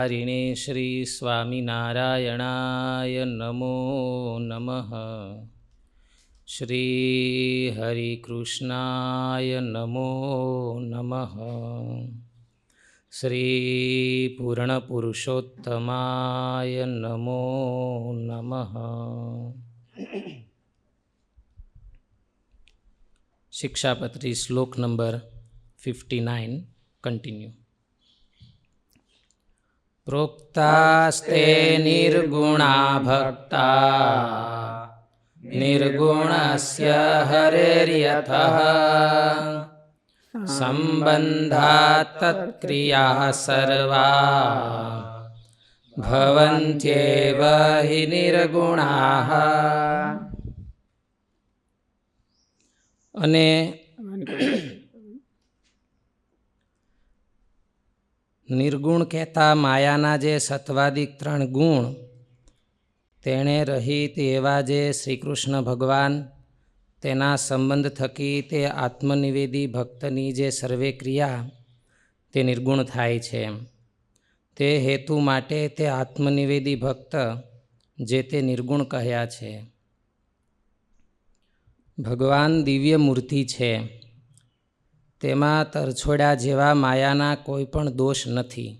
સચ્ચિદાનંદરૂપધારિણે શ્રી સ્વામિનારાયણાય નમો નમઃ. શ્રી હરિકૃષ્ણાય નમો નમઃ. શ્રી પૂર્ણપુરુષોત્તમાય નમો નમઃ. શિક્ષાપત્રી શ્લોક નંબર 59 કન્ટિન્યુ. પ્રોક્તાસ્તે નિર્ગુણા ભક્તા નિર્ગુણસ્ય હરેર્યથઃ સંબંધાત તત્ક્રિયા સર્વા ભવન્ત્યેવ હિ નિર્ગુણાઃ. અને નિર્ગુણ કહેતા માયાના જે સત્વાદિક 3 ગુણ તેણે રહિત એવા જે શ્રીકૃષ્ણ ભગવાન તેના સંબંધ થકી તે આત્મનિવેદી ભક્તની જે સર્વે ક્રિયા તે નિર્ગુણ થાય છે. તે હેતુ માટે તે આત્મનિવેદી ભક્ત જે તે નિર્ગુણ કહ્યા છે. ભગવાન દિવ્ય મૂર્તિ છે, તેમાં તરછોડ્યા જેવા માયાના કોઈ પણ દોષ નથી.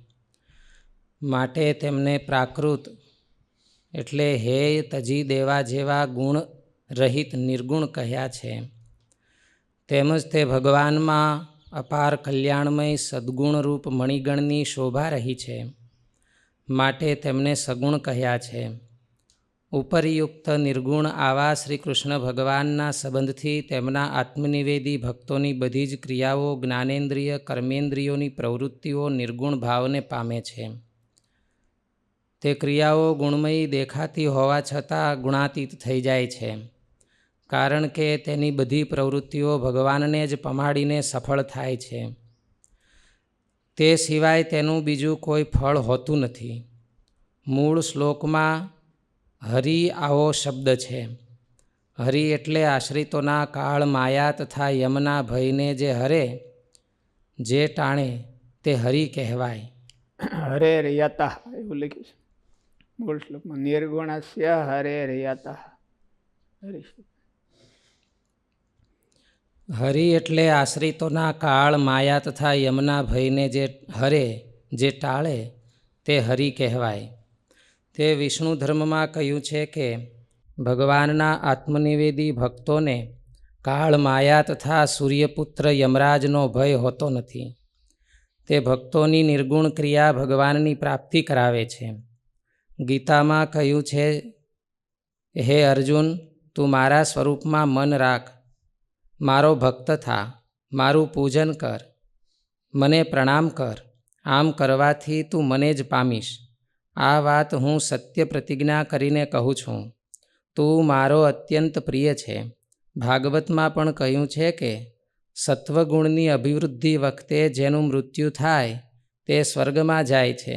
માટે તેમને પ્રાકૃત એટલે હેય તજી દેવા જેવા ગુણ રહિત નિર્ગુણ કહ્યા છે. તેમજ તે ભગવાનમાં અપાર કલ્યાણમય સદ્ગુણરૂપ મણિગણની શોભા રહી છે, માટે તેમને સગુણ કહ્યા છે. ઉપરયુક્ત નિર્ગુણ આવા શ્રી કૃષ્ણ ભગવાનના સંબંધથી તેમના આત્મનિવેદી ભક્તોની બધી જ ક્રિયાઓ જ્ઞાનેન્દ્રિય કર્મેન્દ્રિયોની પ્રવૃત્તિઓ નિર્ગુણ ભાવને પામે છે. તે ક્રિયાઓ ગુણમયી દેખાતી હોવા છતાં ગુણાતીત થઈ જાય છે, કારણ કે તેની બધી પ્રવૃત્તિઓ ભગવાનને જ પમાડીને સફળ થાય છે. તે સિવાય તેનું બીજું કોઈ ફળ હોતું નથી. મૂળ શ્લોકમાં હરિ આવો શબ્દ છે. હરિ એટલે આશ્રિતોના કાળ માયા તથા યમના ભયને જે હરે, જે ટાણે તે હરિ કહેવાય. હરે યતઃ એવું લખ્યું છે મૂળ શ્લોકમાં. નિર્ગુણસ્ય હરે યતઃ. હરિ એટલે આશ્રિતોના કાળ માયા તથા યમના ભયને જે હરે, જે ટાળે તે હરિ કહેવાય. તે વિષ્ણુ ધર્મમાં કહ્યું છે કે ભગવાનના આત્મનિવેદી ભક્તોને કાળ માયા તથા સૂર્યપુત્ર યમરાજનો ભય હોતો નથી. તે ભક્તોની નિર્ગુણ ક્રિયા ભગવાનની પ્રાપ્તિ કરાવે છે. ગીતામાં કહ્યું છે, હે અર્જુન, તું મારા સ્વરૂપમાં મન રાખ, મારો ભક્ત થા, મારું પૂજન કર, મને પ્રણામ કર. આમ કરવાથી તું મને જ પામીશ. આ વાત હું સત્ય પ્રતિજ્ઞા કરીને કહું છું. તું મારો અત્યંત પ્રિય છે. ભાગવતમાં પણ કહ્યું છે કે સત્વગુણની અભિવૃદ્ધિ વખતે જેનું મૃત્યુ થાય તે સ્વર્ગમાં જાય છે.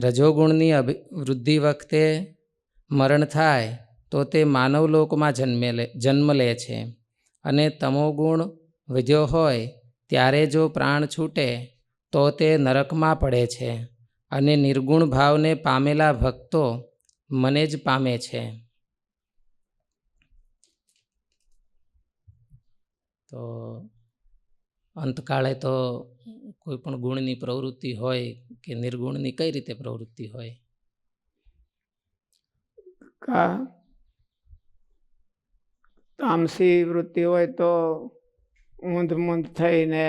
રજોગુણની વૃદ્ધિ વખતે મરણ થાય તો તે માનવલોકમાં જન્મ લે છે. અને તમોગુણ વધ્યો હોય ત્યારે જો પ્રાણ છૂટે તો તે નરકમાં પડે છે. અને નિર્ગુણ ભાવને પામેલા ભક્તો મને જ પામે છે. તો અંતકાળે તો કોઈ પણ ગુણની પ્રવૃત્તિ હોય કે નિર્ગુણની કઈ રીતે પ્રવૃત્તિ હોય? તામસી વૃત્તિ હોય તો ઊંધ મૂંધ થઈને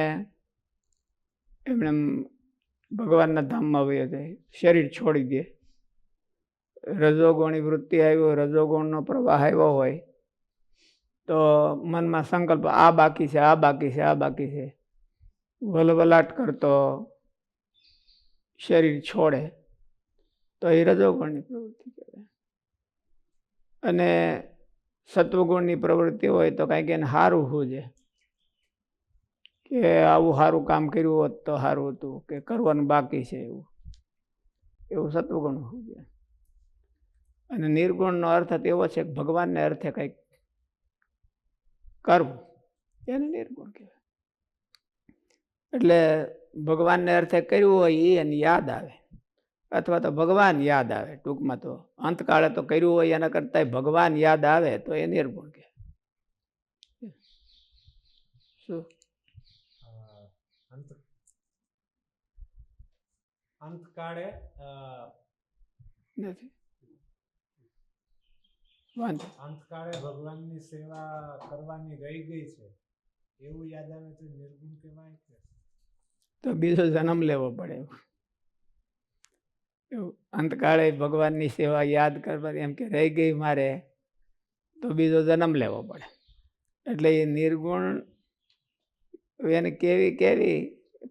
એમણે ભગવાનના ધામમાં વયો જાય, શરીર છોડી દે. રજોગુણી વૃત્તિ આવ્યો, રજોગુણનો પ્રવાહ આવ્યો હોય તો મનમાં સંકલ્પ આ બાકી છે, આ બાકી છે, આ બાકી છે, વલવલાટ કરતો શરીર છોડે તો એ રજોગુણની પ્રવૃત્તિ કહેવાય. અને સત્વગુણની પ્રવૃત્તિ હોય તો કાંઈક એને સારું સૂજે કે આવું સારું કામ કર્યું હોત તો સારું હતું, કે કરવાનું બાકી છે, એવું સત્વગુણ સૂજે. અને નિર્ગુણનો અર્થ એવો છે કે ભગવાનને અર્થે કંઈક કરવું, એને નિર્ગુણ કહેવાય. એટલે ભગવાનને અર્થે કર્યું હોય એ એને યાદ આવે અથવા તો ભગવાન યાદ આવે. ટૂંકમાં તો અંતકાળે તો કર્યું હોય એના કરતાં ભગવાન યાદ આવે તો એ નિર્ગુણ કહે. શું અંતકાળે નથી વાંધો. અંતકાળે ભગવાનની સેવા કરવાની રહી ગઈ છે એવું યાદ આવે તો નિર્ગુણ કહેવાય કે તો બીજો જન્મ લેવો પડે એવું. અંતકાળે ભગવાનની સેવા યાદ કરવાની એમ કે રહી ગઈ મારે તો બીજો જન્મ લેવો પડે. એટલે એ નિર્ગુણ એને કેવી કેવી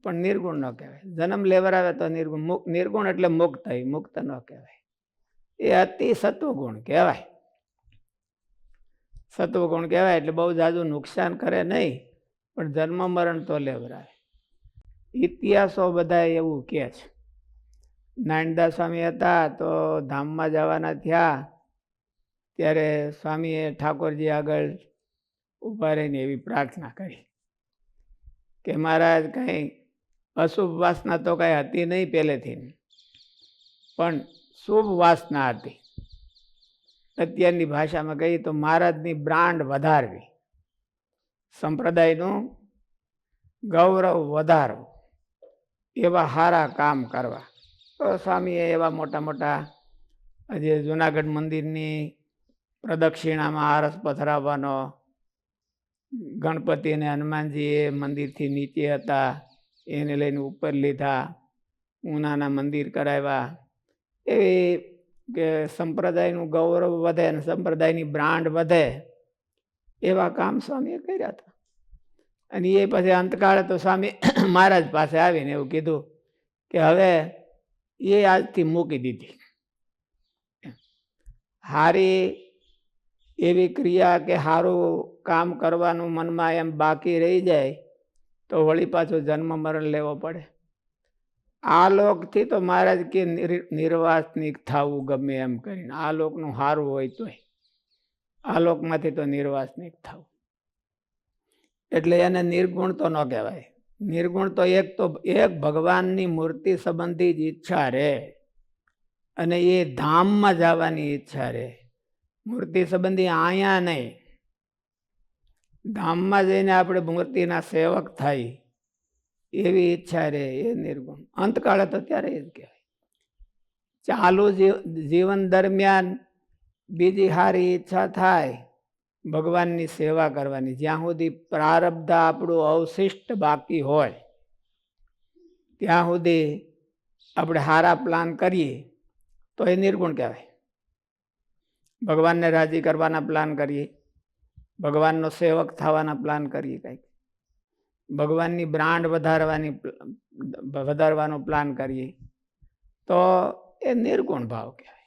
પણ નિર્ગુણ ન કહેવાય. જન્મ લેવરાવે તો નિર્ગુણ. નિર્ગુણ એટલે મુક્ત. મુક્ત ન કહેવાય. એ અતિ સત્વગુણ કહેવાય. સત્વગુણ કહેવાય એટલે બહુ જાજુ નુકસાન કરે નહીં, પણ જન્મ મરણ તો લેવરાવે. ઇતિહાસો બધા એવું કહે છે. નાનદાસ સ્વામી હતા તો ધામમાં જવાના થયા ત્યારે સ્વામીએ ઠાકોરજી આગળ ઊભા રહીને એવી પ્રાર્થના કરી કે મહારાજ કંઈ અશુભ વાસના તો કાંઈ હતી નહીં પહેલેથી, પણ શુભ વાસના હતી. અત્યારની ભાષામાં કહીએ તો મહારાજની બ્રાન્ડ વધારવી, સંપ્રદાયનું ગૌરવ વધારવું, એવા સારા કામ કરવા. તો સ્વામીએ એવા મોટા મોટા આજે જુનાગઢ મંદિરની પ્રદક્ષિણામાં આરસ પથરાવવાનો, ગણપતિ અને હનુમાનજી એ મંદિરથી નીચે હતા એને લઈને ઉપર લીધા, ઉનાના મંદિર કરાવ્યા. એવી કે સંપ્રદાયનું ગૌરવ વધે અને સંપ્રદાયની બ્રાન્ડ વધે એવા કામ સ્વામીએ કર્યા હતા. અને એ પછી અંતકાળે તો સ્વામી મહારાજ પાસે આવીને એવું કીધું કે હવે એ આજથી મૂકી દીધી. હારી એવી ક્રિયા કે સારું કામ કરવાનું મનમાં એમ બાકી રહી જાય તો વળી પાછું જન્મ મરણ લેવો પડે. આ લોકથી તો મહારાજ કે નિર્વાસનિક થવું ગમે એમ કરીને, આ લોકનું સારું હોય તોય આ લોકમાંથી તો નિર્વાસનિક થવું. એટલે એને નિર્ગુણ તો ન કહેવાય. નિર્ગુણ તો એક ભગવાનની મૂર્તિ સંબંધી જ ઈચ્છા રહે અને એ ધામમાં જવાની ઈચ્છા રહે. મૂર્તિ સંબંધી અહીંયા નહીં, ધામમાં જઈને આપણે મૂર્તિના સેવક થાય એવી ઈચ્છા રહે, એ નિર્ગુણ. અંતકાળે તો ત્યારે એ જ કહેવાય. ચાલુ જીવન દરમિયાન બીજી સારી ઈચ્છા થાય ભગવાનની સેવા કરવાની, જ્યાં સુધી પ્રારબ્ધ આપણું અવશિષ્ટ બાકી હોય ત્યાં સુધી આપણે સારા પ્લાન કરીએ તો એ નિર્ગુણ કહેવાય. ભગવાનને રાજી કરવાના પ્લાન કરીએ, ભગવાનનો સેવક થવાના પ્લાન કરીએ, કંઈક ભગવાનની બ્રાન્ડ વધારવાનો પ્લાન કરીએ તો એ નિર્ગુણ ભાવ કહેવાય.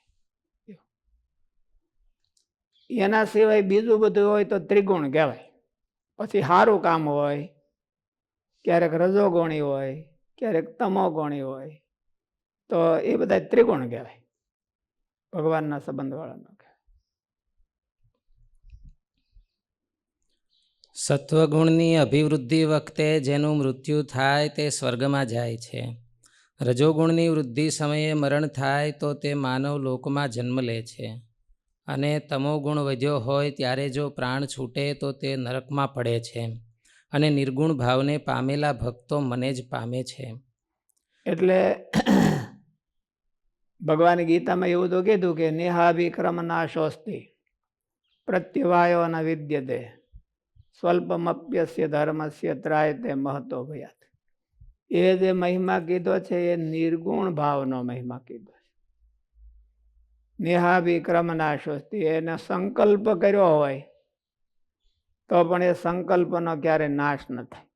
એના સિવાય બીજું બધું હોય તો ત્રિગુણ કહેવાય. પછી સારું કામ હોય, ક્યારેક રજોગુણી હોય, ક્યારેક તમોગુણી હોય, તો એ બધા ત્રિગુણ કહેવાય, ભગવાનના સંબંધવાળાનો કહેવાય. સત્વગુણની અભિવૃદ્ધિ વખતે જેનું મૃત્યુ થાય તે સ્વર્ગમાં જાય છે. રજોગુણની વૃદ્ધિ સમયે મરણ થાય તો તે માનવ લોકમાં જન્મ લે છે. અને તમોગુણ વધ્યો હોય ત્યારે જો પ્રાણ છૂટે તો તે નરકમાં પડે છે. અને નિર્ગુણ ભાવને પામેલા ભક્તો મને જ પામે છે. એટલે ભગવાન ગીતામાં એવું તો કીધું કે નેહાભિક્રમ નાશોસ્તિ પ્રત્યવાયો ન વિદ્યતે સ્વલ્પમપ્યસ્ય ધર્મસ્ય ત્રાયતે મહતો ભયાત. એ જે મહિમા કીધો છે એ નિર્ગુણ ભાવનો મહિમા કીધો છે. નેહાભિક્રમ નાશોસ્તિ, એને સંકલ્પ કર્યો હોય તો પણ એ સંકલ્પનો ક્યારે નાશ ન થાય.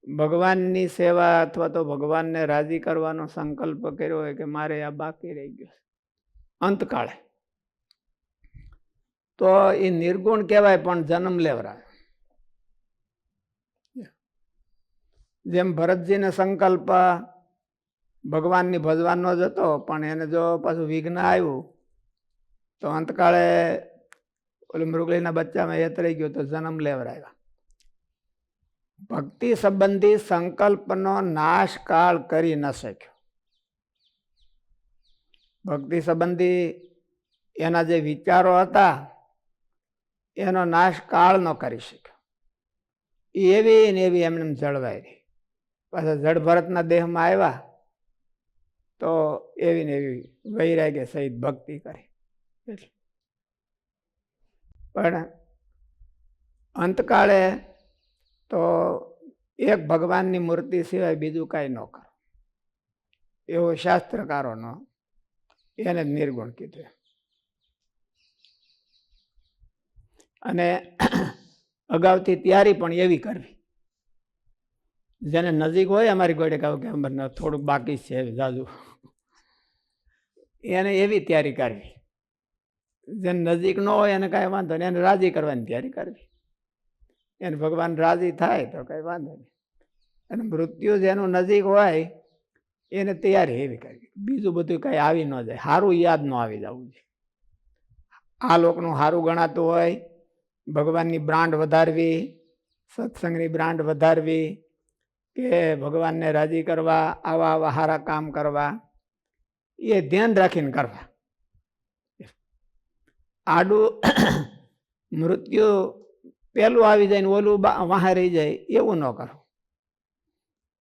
ભગવાનની સેવા અથવા તો ભગવાનને રાજી કરવાનો સંકલ્પ કર્યો હોય કે મારે આ બાકી રહી ગયો છે અંતકાળે, તો એ નિર્ગુણ કહેવાય પણ જન્મ લેવરાવે. જેમ ભરતજીને સંકલ્પ ભગવાનની ભજવાનો જ હતો, પણ એને જો પાછું વિઘ્ન આવ્યું તો અંતકાળે ઓલી મૃગલીના બચ્ચામાં હેતરાઈ ગયો તો જન્મ લેવરાવ્યા. ભક્તિ સંબંધી સંકલ્પનો નાશ કાળ કરી ન શક્યો. ભક્તિ સંબંધી એના જે વિચારો હતા એનો નાશ કાળ ન કરી શક્યો. એવી ને એવી એમને જળવાઈ રહી. પાછા જડ ભરતના દેહમાં આવ્યા તો એવી ને એવી વૈરાગ્ય સહિત ભક્તિ કરી. પણ અંતકાળે તો એક ભગવાનની મૂર્તિ સિવાય બીજું કાંઈ ન કરો એવો શાસ્ત્રકારોનો એને નિર્ગુણ કીધું. અને અગાઉથી તૈયારી પણ એવી કરવી, જેને નજીક હોય અમારી ગોળે કહું કે અમારે થોડુંક બાકી છે જાજુ, એને એવી તૈયારી કરવી. જેને નજીક ન હોય એને કાંઈ વાંધો નહીં, એને રાજી કરવાની તૈયારી કરવી. એને ભગવાન રાજી થાય તો કાંઈ વાંધો નહીં. અને મૃત્યુ જેનું નજીક હોય એને તૈયારી એવી કરવી. બીજું બધું કાંઈ આવી ન જાય, સારું યાદ ન આવી જવું જોઈએ. આ લોકનું સારું ગણાતું હોય, ભગવાનની બ્રાન્ડ વધારવી, સત્સંગની બ્રાન્ડ વધારવી, કે ભગવાનને રાજી કરવા, આવા આવા સારા કામ કરવા, એ ધ્યાન રાખીને કરવા. આડું મૃત્યુ પેલું આવી જાય ને ઓલું વાહે રહી જાય એવું ન કરવું.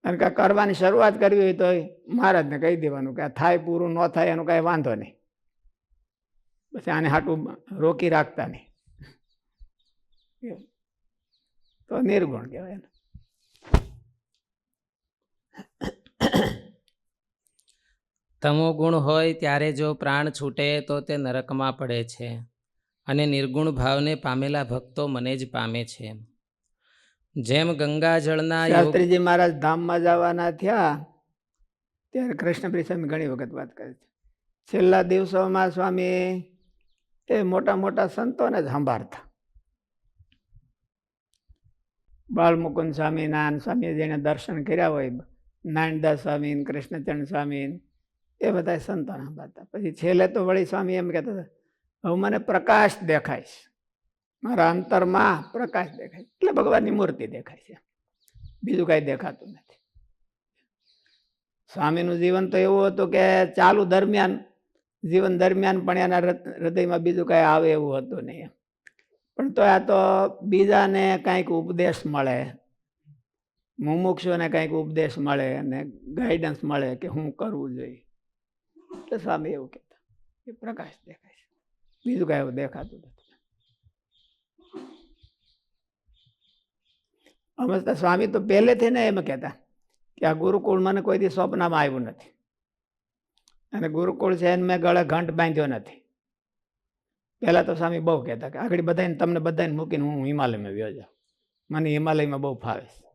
અને કાંઈ કરવાની શરૂઆત કરવી હોય તો મહારાજને કહી દેવાનું કે આ થાય પૂરું ન થાય એનું કાંઈ વાંધો નહીં, પછી આને હાટું રોકી રાખતા નહીં. તો નિર્ગુણ કહેવાય. તમો ગુણ હોય ત્યારે જો પ્રાણ છૂટે તો તે નરકમાં પડે છે, અને નિર્ગુણ ભાવને પામેલા ભક્તો મને જ પામે છે. જેમ ગંગાજળના શાસ્ત્રીજી મહારાજ ધામમાં જવાના થયા ત્યારે કૃષ્ણપ્રિય સ્વામી ઘણી વખત વાત કરે છે. છેલ્લા દિવસોમાં સ્વામી એ મોટા મોટા સંતોને જ સંભાળતા. બાળમુકુંદ સ્વામી, નાન સ્વામી જેને દર્શન કર્યા હોય, નારાયણદાસ સ્વામી, કૃષ્ણચંદ્ર સ્વામી, એ બધા સંતોને સંભાળતા. પછી છેલ્લે તો વળી સ્વામી એમ કહેતા હતા, હવે મને પ્રકાશ દેખાય છે, મારા અંતરમાં પ્રકાશ દેખાય, એટલે ભગવાનની મૂર્તિ દેખાય છે, બીજું કાંઈ દેખાતું નથી. સ્વામીનું જીવન તો એવું હતું કે ચાલુ દરમિયાન, જીવન દરમિયાન પણ એના હૃદયમાં બીજું કાંઈ આવે એવું હતું નહીં. પણ તો આ તો બીજાને કાંઈક ઉપદેશ મળે, મુમુક્ષુને કાંઈક ઉપદેશ મળે અને ગાઈડન્સ મળે કે શું કરવું જોઈએ, એટલે સ્વામી એવું કહેતા કે પ્રકાશ દેખાય છે, બીજું કાંઈ એવું દેખાતું નથી. અમે તો સ્વામી તો પહેલેથી ને એમ કહેતા કે આ ગુરુકુળ મને કોઈ દી સ્વપ્નમાં આવ્યું નથી, અને ગુરુકુળ છે એને મેં ગળે ઘંટ બાંધ્યો નથી. પહેલાં તો સ્વામી બહુ કહેતા કે આગળ બધાને તમને બધાને મૂકીને હું હિમાલયમાં વ્યો જાઉં, મને હિમાલયમાં બહુ ફાવે છે.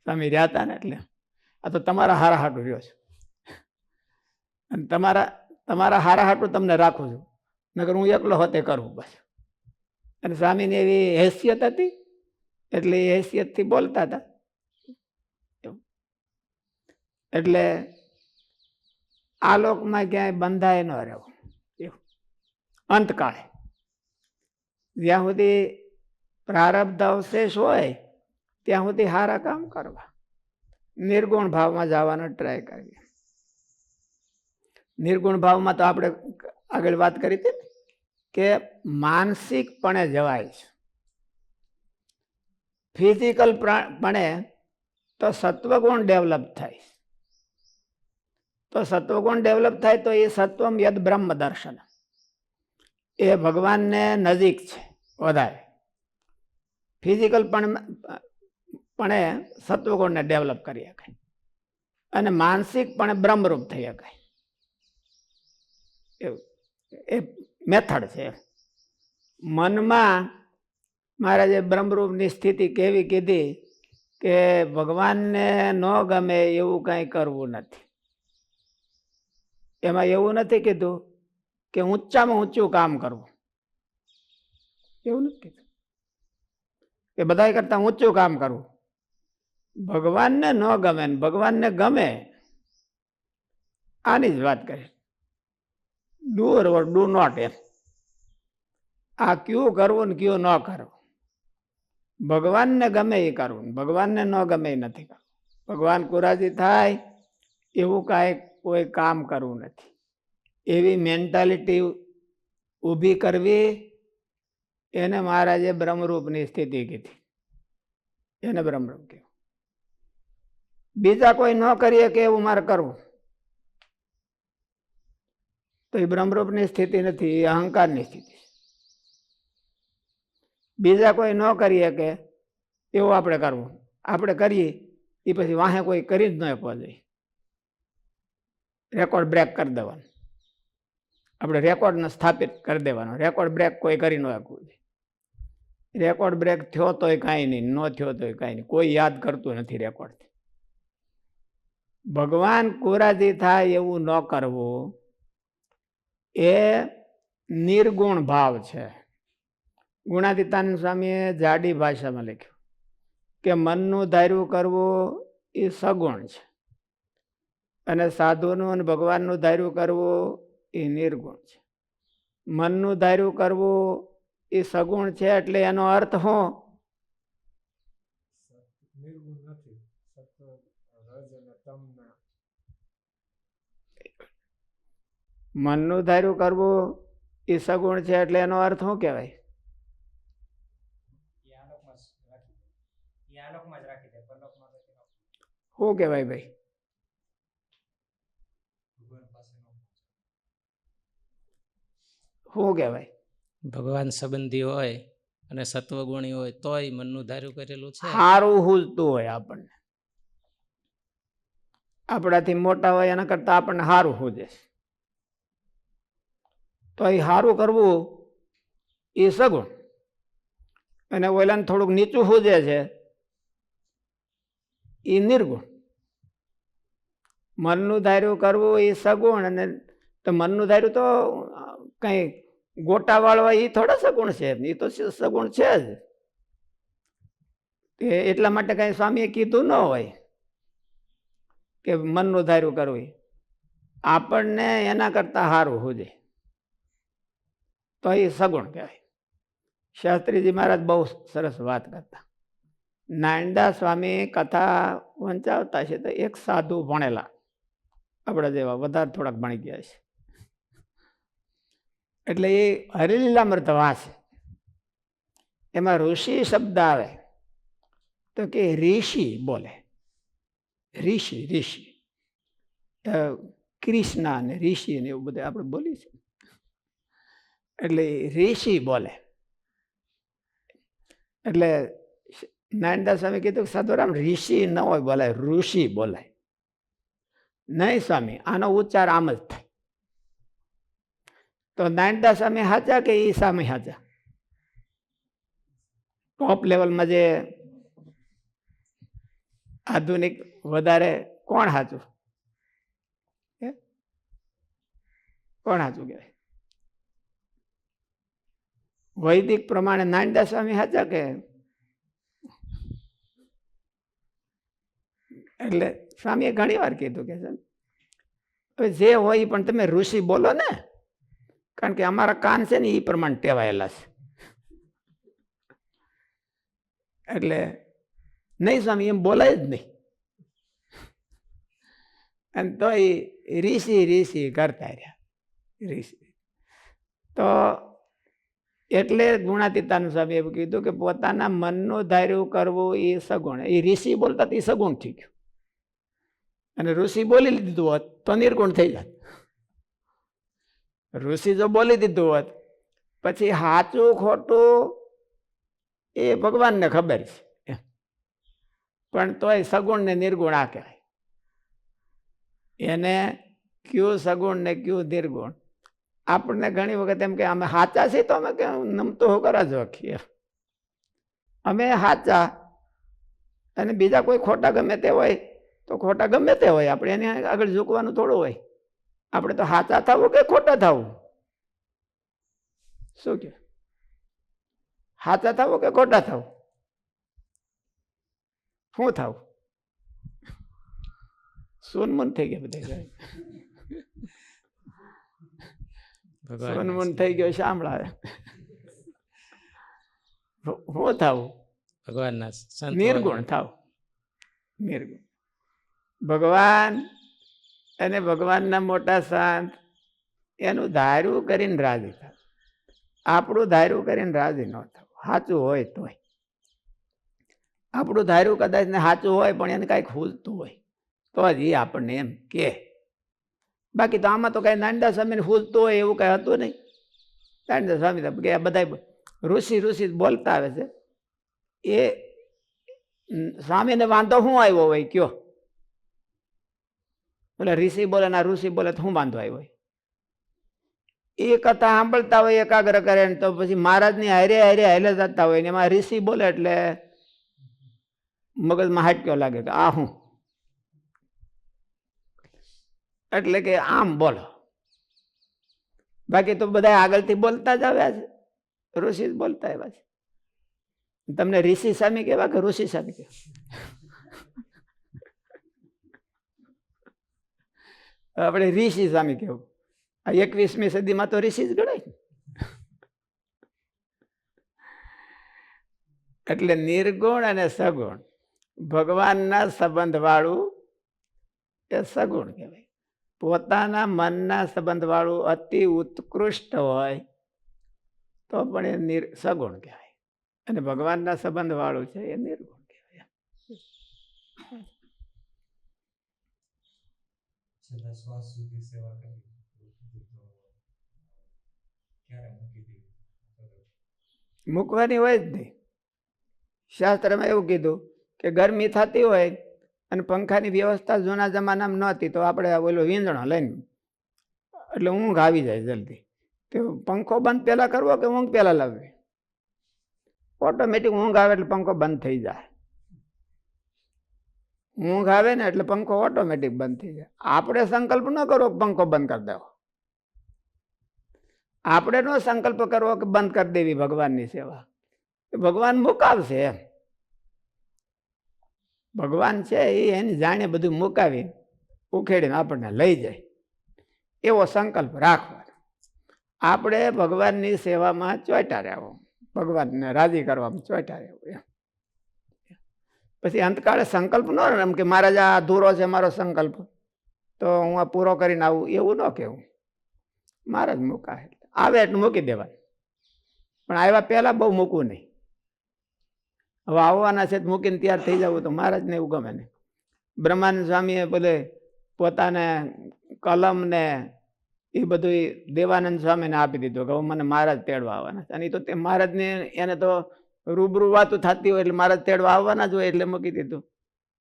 સ્વામી રહ્યા હતા ને એટલે આ તો તમારા હારા હાટું રહ્યો છે, અને તમારા હારા હાટું તમને રાખું છું, નકર હું એકલો હોતે કરું બસ. અને સ્વામીની એવી હેસિયત હતી એટલે એ હેસિયતથી બોલતા હતા. એટલે આ લોકમાં ક્યાંય બંધાય ન રહેવું. એવું અંતકાળે જ્યાં સુધી પ્રારબ્ધ અવશેષ હોય ત્યાં સુધી સારા કામ કરવા, નિર્ગુણ ભાવમાં જવાનો ટ્રાય કરીએ. નિર્ગુણ ભાવમાં તો આપણે આગળ વાત કરી હતી કે માનસિકપણે જવાય છે. ફિઝિકલ પણે તો સત્વગુણ ડેવલપ થાય. તો સત્વગુણ ડેવલપ થાય તો એ સત્વમ યદ બ્રહ્મ દર્શન, એ ભગવાનને નજીક છે વધારે. ફિઝિકલ પણ સત્વગુણને ડેવલપ કરી શકાય, અને માનસિક પણ બ્રહ્મરૂપ થઈ શકાય. એવું એ મેથડ છે. મનમાં મહારાજે બ્રહ્મરૂપની સ્થિતિ કેવી કીધી કે ભગવાનને ન ગમે એવું કાંઈ કરવું નથી. એમાં એવું નથી કીધું કે ઊંચામાં ઊંચું કામ કરવું, એવું નથી કીધું કે બધા કરતા ઊંચું કામ કરવું. ભગવાનને ન ગમે ને ભગવાનને ગમે, આની જ વાત કરી. ડુ ઓર ડુ નોટ, એમ આ ક્યું કરવું ને ક્યું ન કરવું. ભગવાનને ગમે એ કરવું, ભગવાનને ન ગમે એ નથી કરવું. ભગવાન કુરાજી થાય એવું કાંઈ કોઈ કામ કરવું નથી. એવી મેન્ટાલિટી ઊભી કરવી, એને મહારાજે બ્રહ્મરૂપની સ્થિતિ કીધી. એને બ્રહ્મરૂપ કહ્યું. બીજા કોઈ ન કરીએ કે એવું મારે કરવું, તો એ બ્રહ્મરૂપની સ્થિતિ નથી, એ અહંકારની સ્થિતિ. બીજા કોઈ ન કરીએ કે એવું આપણે કરવું, આપણે કરીએ એ પછી વાહે કોઈ કરી જ ન આપવા જોઈએ. રેકોર્ડ બ્રેક કરી દેવાનો, આપણે રેકોર્ડને સ્થાપિત કરી દેવાનો. રેકોર્ડ બ્રેક કોઈ કરી ન આપવું જોઈએ. રેકોર્ડ બ્રેક થયો તોય કાંઈ નહીં, ન થયો તોય કાંઈ નહીં, કોઈ યાદ કરતું નથી રેકોર્ડ. ભગવાન કુરાજી થાય એવું ન કરવું એ નિર્ગુણ ભાવ છે. ગુણાતીતાનંદ સ્વામીએ જાડી ભાષામાં લખ્યું કે મનનું ધાર્યું કરવું એ સગુણ છે, અને સાધુનું અને ભગવાનનું ધાર્યું કરવું એ નિર્ગુણ છે. મનનું ધાર્યું કરવું એ સગુણ છે, એટલે એનો અર્થ શું? નિર્ગુણ નથી, સત્વ રજ અને તમના. મનનું ધાર્યું કરવું એ સગુણ છે, એટલે એનો અર્થ શું કહેવાય? શું કહેવાય ભાઈ? શું કહેવાય? ભગવાન સંબંધી હોય અને સત્વગુણી હોય તોય મનનું ધાર્યું કરેલું છે. સારું હુજતું હોય આપણને, આપણાથી મોટા હોય એના કરતા આપણને સારું હુજે, તો એ સારું કરવું એ સગુણ, અને ઓલાને થોડુંક નીચું હુજે છે એ નિર્ગુણ. મનનું ધાર્યું કરવું એ સગુણ, અને તો મનનું ધાર્યું તો કઈ ગોટા વાળવા એ થોડા સગુણ છે, એ તો સગુણ છે જ. એટલા માટે કઈ સ્વામીએ કીધું ન હોય કે મનનું ધાર્યું કરવું, આપણને એના કરતા સારું હુજે તો એ સગુણ કહેવાય. શાસ્ત્રીજી મહારાજ બહુ સરસ વાત કરતા. નાનડા સ્વામી કથા વંચાવતા છે, તો એક સાધુ ભણેલા, આપણા જેવા વધારે થોડાક ભણી ગયા છે, એટલે એ હરિલીલામૃત વાંચે, એમાં ઋષિ શબ્દ આવે તો કે ઋષિ બોલે. ઋષિ ઋષિ કૃષ્ણ ને ઋષિ ને એવું બધું આપણે બોલી છે, એટલે ઋષિ બોલે. એટલે નાનદા સ્વામી કીધું કે સાધુરામ ઋષિ ન હોય બોલાય, ઋષિ બોલાય. નહીં સ્વામી, આનો ઉચ્ચાર આમ જ થાય. તો નાનદા સ્વામી સાચા કે એ સ્વામી સાચા? ટોપ લેવલમાં જે આધુનિક વધારે કોણ સાચું? કોણ સાચું કહેવાય? વૈદિક પ્રમાણે નાનદા સ્વામી સાચા કે? એટલે સ્વામીએ ઘણી વાર કીધું કે હવે જે હોય પણ તમે ઋષિ બોલો ને, કારણ કે અમારા કાન છે ને એ પ્રમાણે ટેવાયેલા છે. એટલે નહીં સ્વામી એમ બોલાય જ નહીં, અને તો એ ઋષિ ઋષિ કરતા રહ્યા ઋષિ. તો એટલે ગુણાતીતાનંદ સ્વામી એવું કીધું કે પોતાના મનનું ધાર્યું કરવું એ સગુણ. એ ઋષિ બોલતા એ સગુણ થઈ ગયું, અને ઋષિ બોલી લીધું હોત તો નિર્ગુણ થઈ જાય. ઋષિ જો બોલી દીધું હોત પછી સાચું ખોટું એ ભગવાનને ખબર છે, પણ તોય સગુણ ને નિર્ગુણ આ કહેવાય. એને કયું સગુણ ને કયું નિર્ગુણ. આપણને ઘણી વખત એમ કે અમે સાચા છીએ, તો અમે કે નમતો હો કરા જોખીએ, અમે સાચા અને બીજા કોઈ ખોટા ગમે તે હોય તો ખોટા ગમે તે હોય, આપણે એને આગળ ઝૂકવાનું થોડું હોય. આપણે તો સાચા થવું કે ખોટા થવું? શું કે સાચા થવું કે ખોટા થવું? શું થવું? સોનમન થઈ ગયા બધા, સોનમન થઈ ગયો શામળા. શું થવું? ભગવાનના નિર્ગુણ થવું. નિર્ગુણ. ભગવાન અને ભગવાનના મોટા સંત એનું ધાર્યું કરીને રાજી થાય. આપણું ધાર્યું કરીને રાજી ન થવું. સાચું હોય તોય આપણું ધાર્યું કદાચ ને સાચું હોય પણ એને કાંઈક ફૂલતું હોય તો જ એ આપણને એમ કે. બાકી તો આમાં તો કાંઈ નાનડા સ્વામીને ફૂલતું હોય એવું કાંઈ હતું નહીં. નાનડા સ્વામી તો કે બધા ઋષિ બોલતા આવે છે. એ સ્વામીને વાંધો શું આવ્યો હોય કયો? એટલે ઋષિ બોલે ના ઋષિ બોલે તો શું વાંધો આવ્યો હોય? એ કથા સાંભળતા હોય એકાગ્ર કરે તો પછી મહારાજની હારે હારે હાલે જતા હોય ને એમાં ઋષિ બોલે એટલે મગજમાં હાટક્યો લાગે કે આ હું, એટલે કે આમ બોલો. બાકી તો બધા આગળથી બોલતા જ આવ્યા છે, ઋષિ જ બોલતા આવ્યા છે. તમને ઋષિ સ્વામી કહેવા કે ઋષિ સ્વામી કહેવા? આપણે ઋષિ સ્વામી કહેવું. આ 21મી સદીમાં તો ઋષિ જ ગણાય. એટલે નિર્ગુણ અને સગુણ ભગવાનના સંબંધ વાળું એ સગુણ કહેવાય. પોતાના મનના સંબંધ વાળું અતિ ઉત્કૃષ્ટ હોય તો પણ એ સગુણ કહેવાય, અને ભગવાનના સંબંધ વાળું છે એ નિર્ગુણ કહેવાય. શ્વાસ સુધી સેવા કરી ક્યારે મૂકી દીધી? મૂકવાની હોય જ નહીં. શાસ્ત્રમાં એવું કીધું કે ગરમી થતી હોય અને પંખાની વ્યવસ્થા જૂના જમાનામાં નહોતી તો આપણે ઓલો વીંજણો લઈને એટલે ઊંઘ આવી જાય જલ્દી. તો પંખો બંધ પહેલાં કરવો કે ઊંઘ પહેલાં લાવવી? ઓટોમેટિક ઊંઘ આવે એટલે પંખો બંધ થઈ જાય. ઊંઘ આવે ને એટલે પંખો ઓટોમેટિક બંધ થઈ જાય. આપણે સંકલ્પ ન કરવો કે પંખો બંધ કરી દેવો. આપણે નો સંકલ્પ કરવો કે બંધ કરી દેવી ભગવાનની સેવા. ભગવાન મુકાવશે એમ. ભગવાન છે એ એની જાણે બધું મુકાવી ઉખેડીને આપણને લઈ જાય એવો સંકલ્પ રાખવાનો. આપણે ભગવાનની સેવામાં ચોંટ્યા રહેવું, ભગવાનને રાજી કરવામાં ચોંટ્યા રહેવું એમ. પછી અંતકાળે સંકલ્પ ન એમ કે મહારાજ આ અધૂરો છે મારો સંકલ્પ તો હું આ પૂરો કરીને આવું એવું ન કહેવું. મહારાજ મૂકાય આવે એટલે મૂકી દેવાનું, પણ આવ્યા પહેલા બહુ મૂકવું નહીં. હવે આવવાના છે મૂકીને તૈયાર થઈ જવું તો મહારાજને એવું ગમે નહીં. બ્રહ્માનંદ સ્વામીએ બોલે પોતાને કલમ ને એ બધું દેવાનંદ સ્વામીને આપી દીધું કે મને મહારાજ તેડવા આવવાના છે. અને એ તો તે મહારાજને એને તો રૂબરૂ વાતું થતી હોય એટલે મહારાજ તેડવા આવવાના જ હોય એટલે મૂકી દીધું.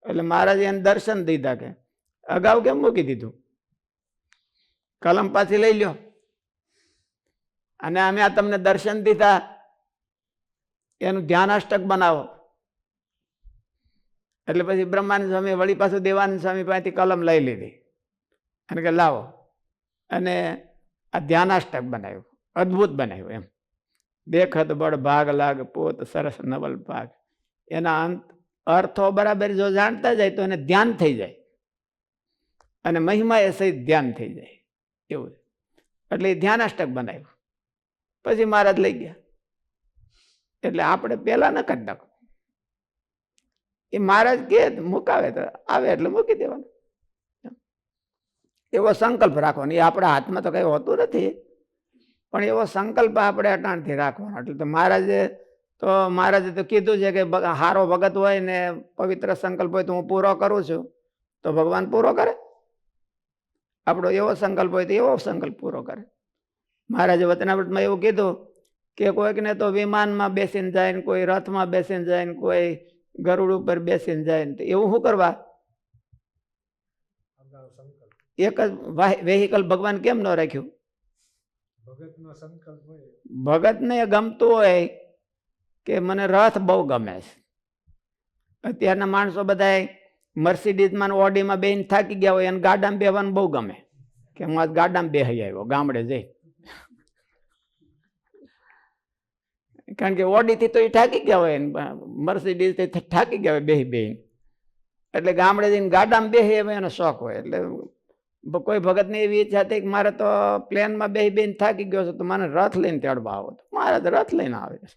એટલે મહારાજે એને દર્શન દીધા કે અગાઉ કેમ મૂકી દીધું? કલમ પાછી લઈ લ્યો અને અમે આ તમને દર્શન દીધા એનું ધ્યાન અષ્ટક બનાવો. એટલે પછી બ્રહ્માનંદ સ્વામી વળી પાછું દેવાનંદ સ્વામી પાસેથી કલમ લઈ લીધી અને કે લાવો, અને આ ધ્યાનાષ્ટક બનાવ્યું, અદ્ભુત બનાવ્યું એમ. દેખત બળ ભાગ લાગ પોત સરસ નવલ ભાગ. એના અર્થો બરાબર જો જાણતા જાય તો એને ધ્યાન થઈ જાય અને મહિમા એ સહિત ધ્યાન થઈ જાય એવું. એટલે એ ધ્યાનાષ્ટક બનાવ્યું. પછી મહારાજ લઈ ગયા. એટલે આપણે પેલા ન કરી નાખો. એ મહારાજ કે મુકાવે તો આવે એટલે મૂકી દેવાનું. એવો સંકલ્પ રાખવાનો. એ આપણા હાથમાં તો કઈ હોતું નથી, પણ એવો સંકલ્પ આપણે અટાણથી રાખવાનો. એટલે તો મહારાજે તો કીધું છે કે હારો ભગત હોય ને પવિત્ર સંકલ્પ હોય તો હું પૂરો કરું છું, તો ભગવાન પૂરો કરે. આપણો એવો સંકલ્પ હોય તો એવો સંકલ્પ પૂરો કરે. મહારાજે વચનામૃતમાં એવું કીધું કે કોઈકને તો વિમાનમાં બેસીને જાય ને, કોઈ રથમાં બેસીને જાય ને, કોઈ ગરુડ ઉપર બેસીને જાય ને, એવું શું કરવા? એક જ વેહિકલ ભગવાન કેમ ન રાખ્યું? ભગતનો સંકલ્પ હોય, ભગતને ગમતું હોય કે મને રથ બહુ ગમે છે. અત્યારના માણસો બધા મર્સિડીઝમાં ઓડીમાં બેહીને થાકી ગયા હોય અને ગાડામાં બેહવાનું બહુ ગમે કે હું આજ ગાડામાં બેહી આવ્યો ગામડે જઈ. કારણ કે ઓડીથી તો એ થાકી ગયા હોય, મર્સિડીઝથી થાકી ગયા હોય બેહી. એટલે ગામડે જઈને ગાડામાં બેહી એવો એનો શોખ હોય. એટલે કોઈ ભગતની એવી ઈચ્છા હતી કે મારે તો પ્લેનમાં બેહીને થાકી ગયો છે તો મને રથ લઈને તેડવા આવો, તો મહારાજ રથ લઈને આવે છે.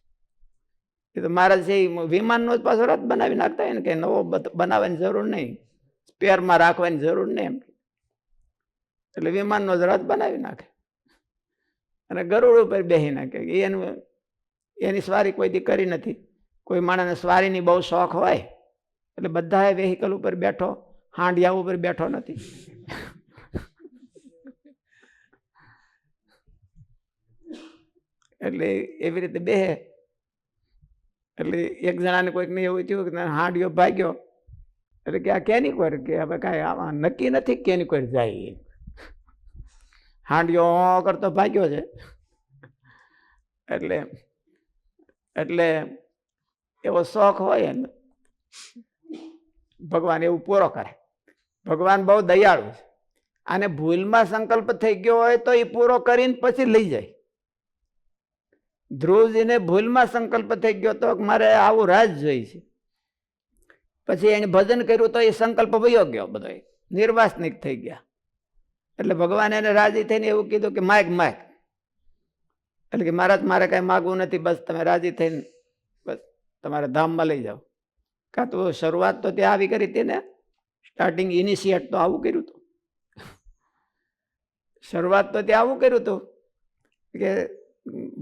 એ તો મહારાજ છે વિમાનનો જ પાછો રથ બનાવી નાખતા હોય ને, કે નવો બનાવવાની જરૂર નહીં, સ્પેરમાં રાખવાની જરૂર નહીં એમ. એટલે વિમાનનો જ રથ બનાવી નાખે. અને ગરુડ ઉપર બેસી નાખે. એની સ્વારી કોઈ દી કરી નથી. કોઈ માણસને સ્વારીની બહુ શોખ હોય એટલે બધા વેહિકલ ઉપર બેઠો, હાંડિયા ઉપર બેઠો નથી. એટલે એવી રીતે બેહે. એટલે એક જણાને કોઈકને એવું થયું કે હાંડિયો ભાગ્યો એટલે કે આ કેની કોર, કે હવે કાંઈ આમાં નક્કી નથી કેની કોર જાય. હાંડિયો કરતો ભાગ્યો છે. એટલે એટલે એવો શોખ હોય ને ભગવાન એવું પૂરો કરે. ભગવાન બહુ દયાળુ છે. અને ભૂલમાં સંકલ્પ થઈ ગયો હોય તો એ પૂરો કરીને પછી લઈ જાય. ધ્રુવજીને ભૂલમાં સંકલ્પ થઈ ગયો તો મારે આવું રાજ જોઈ છે, પછી એને ભજન કર્યું તો એ સંકલ્પ વયો ગયો, બધો નિર્વાસનિક થઈ ગયા. એટલે ભગવાન એને રાજી થઈને એવું કીધું કે માગ માગ. એટલે કે મહારાજ મારે કાંઈ માગવું નથી, બસ તમે રાજી થઈને બસ તમારા ધામમાં લઈ જાઓ. કાં તો શરૂઆત તો ત્યાં આવી કરી હતી ને, સ્ટાર્ટિંગ ઇનિશિએટ તો આવું કર્યું હતું. શરૂઆત તો ત્યાં આવું કર્યું હતું કે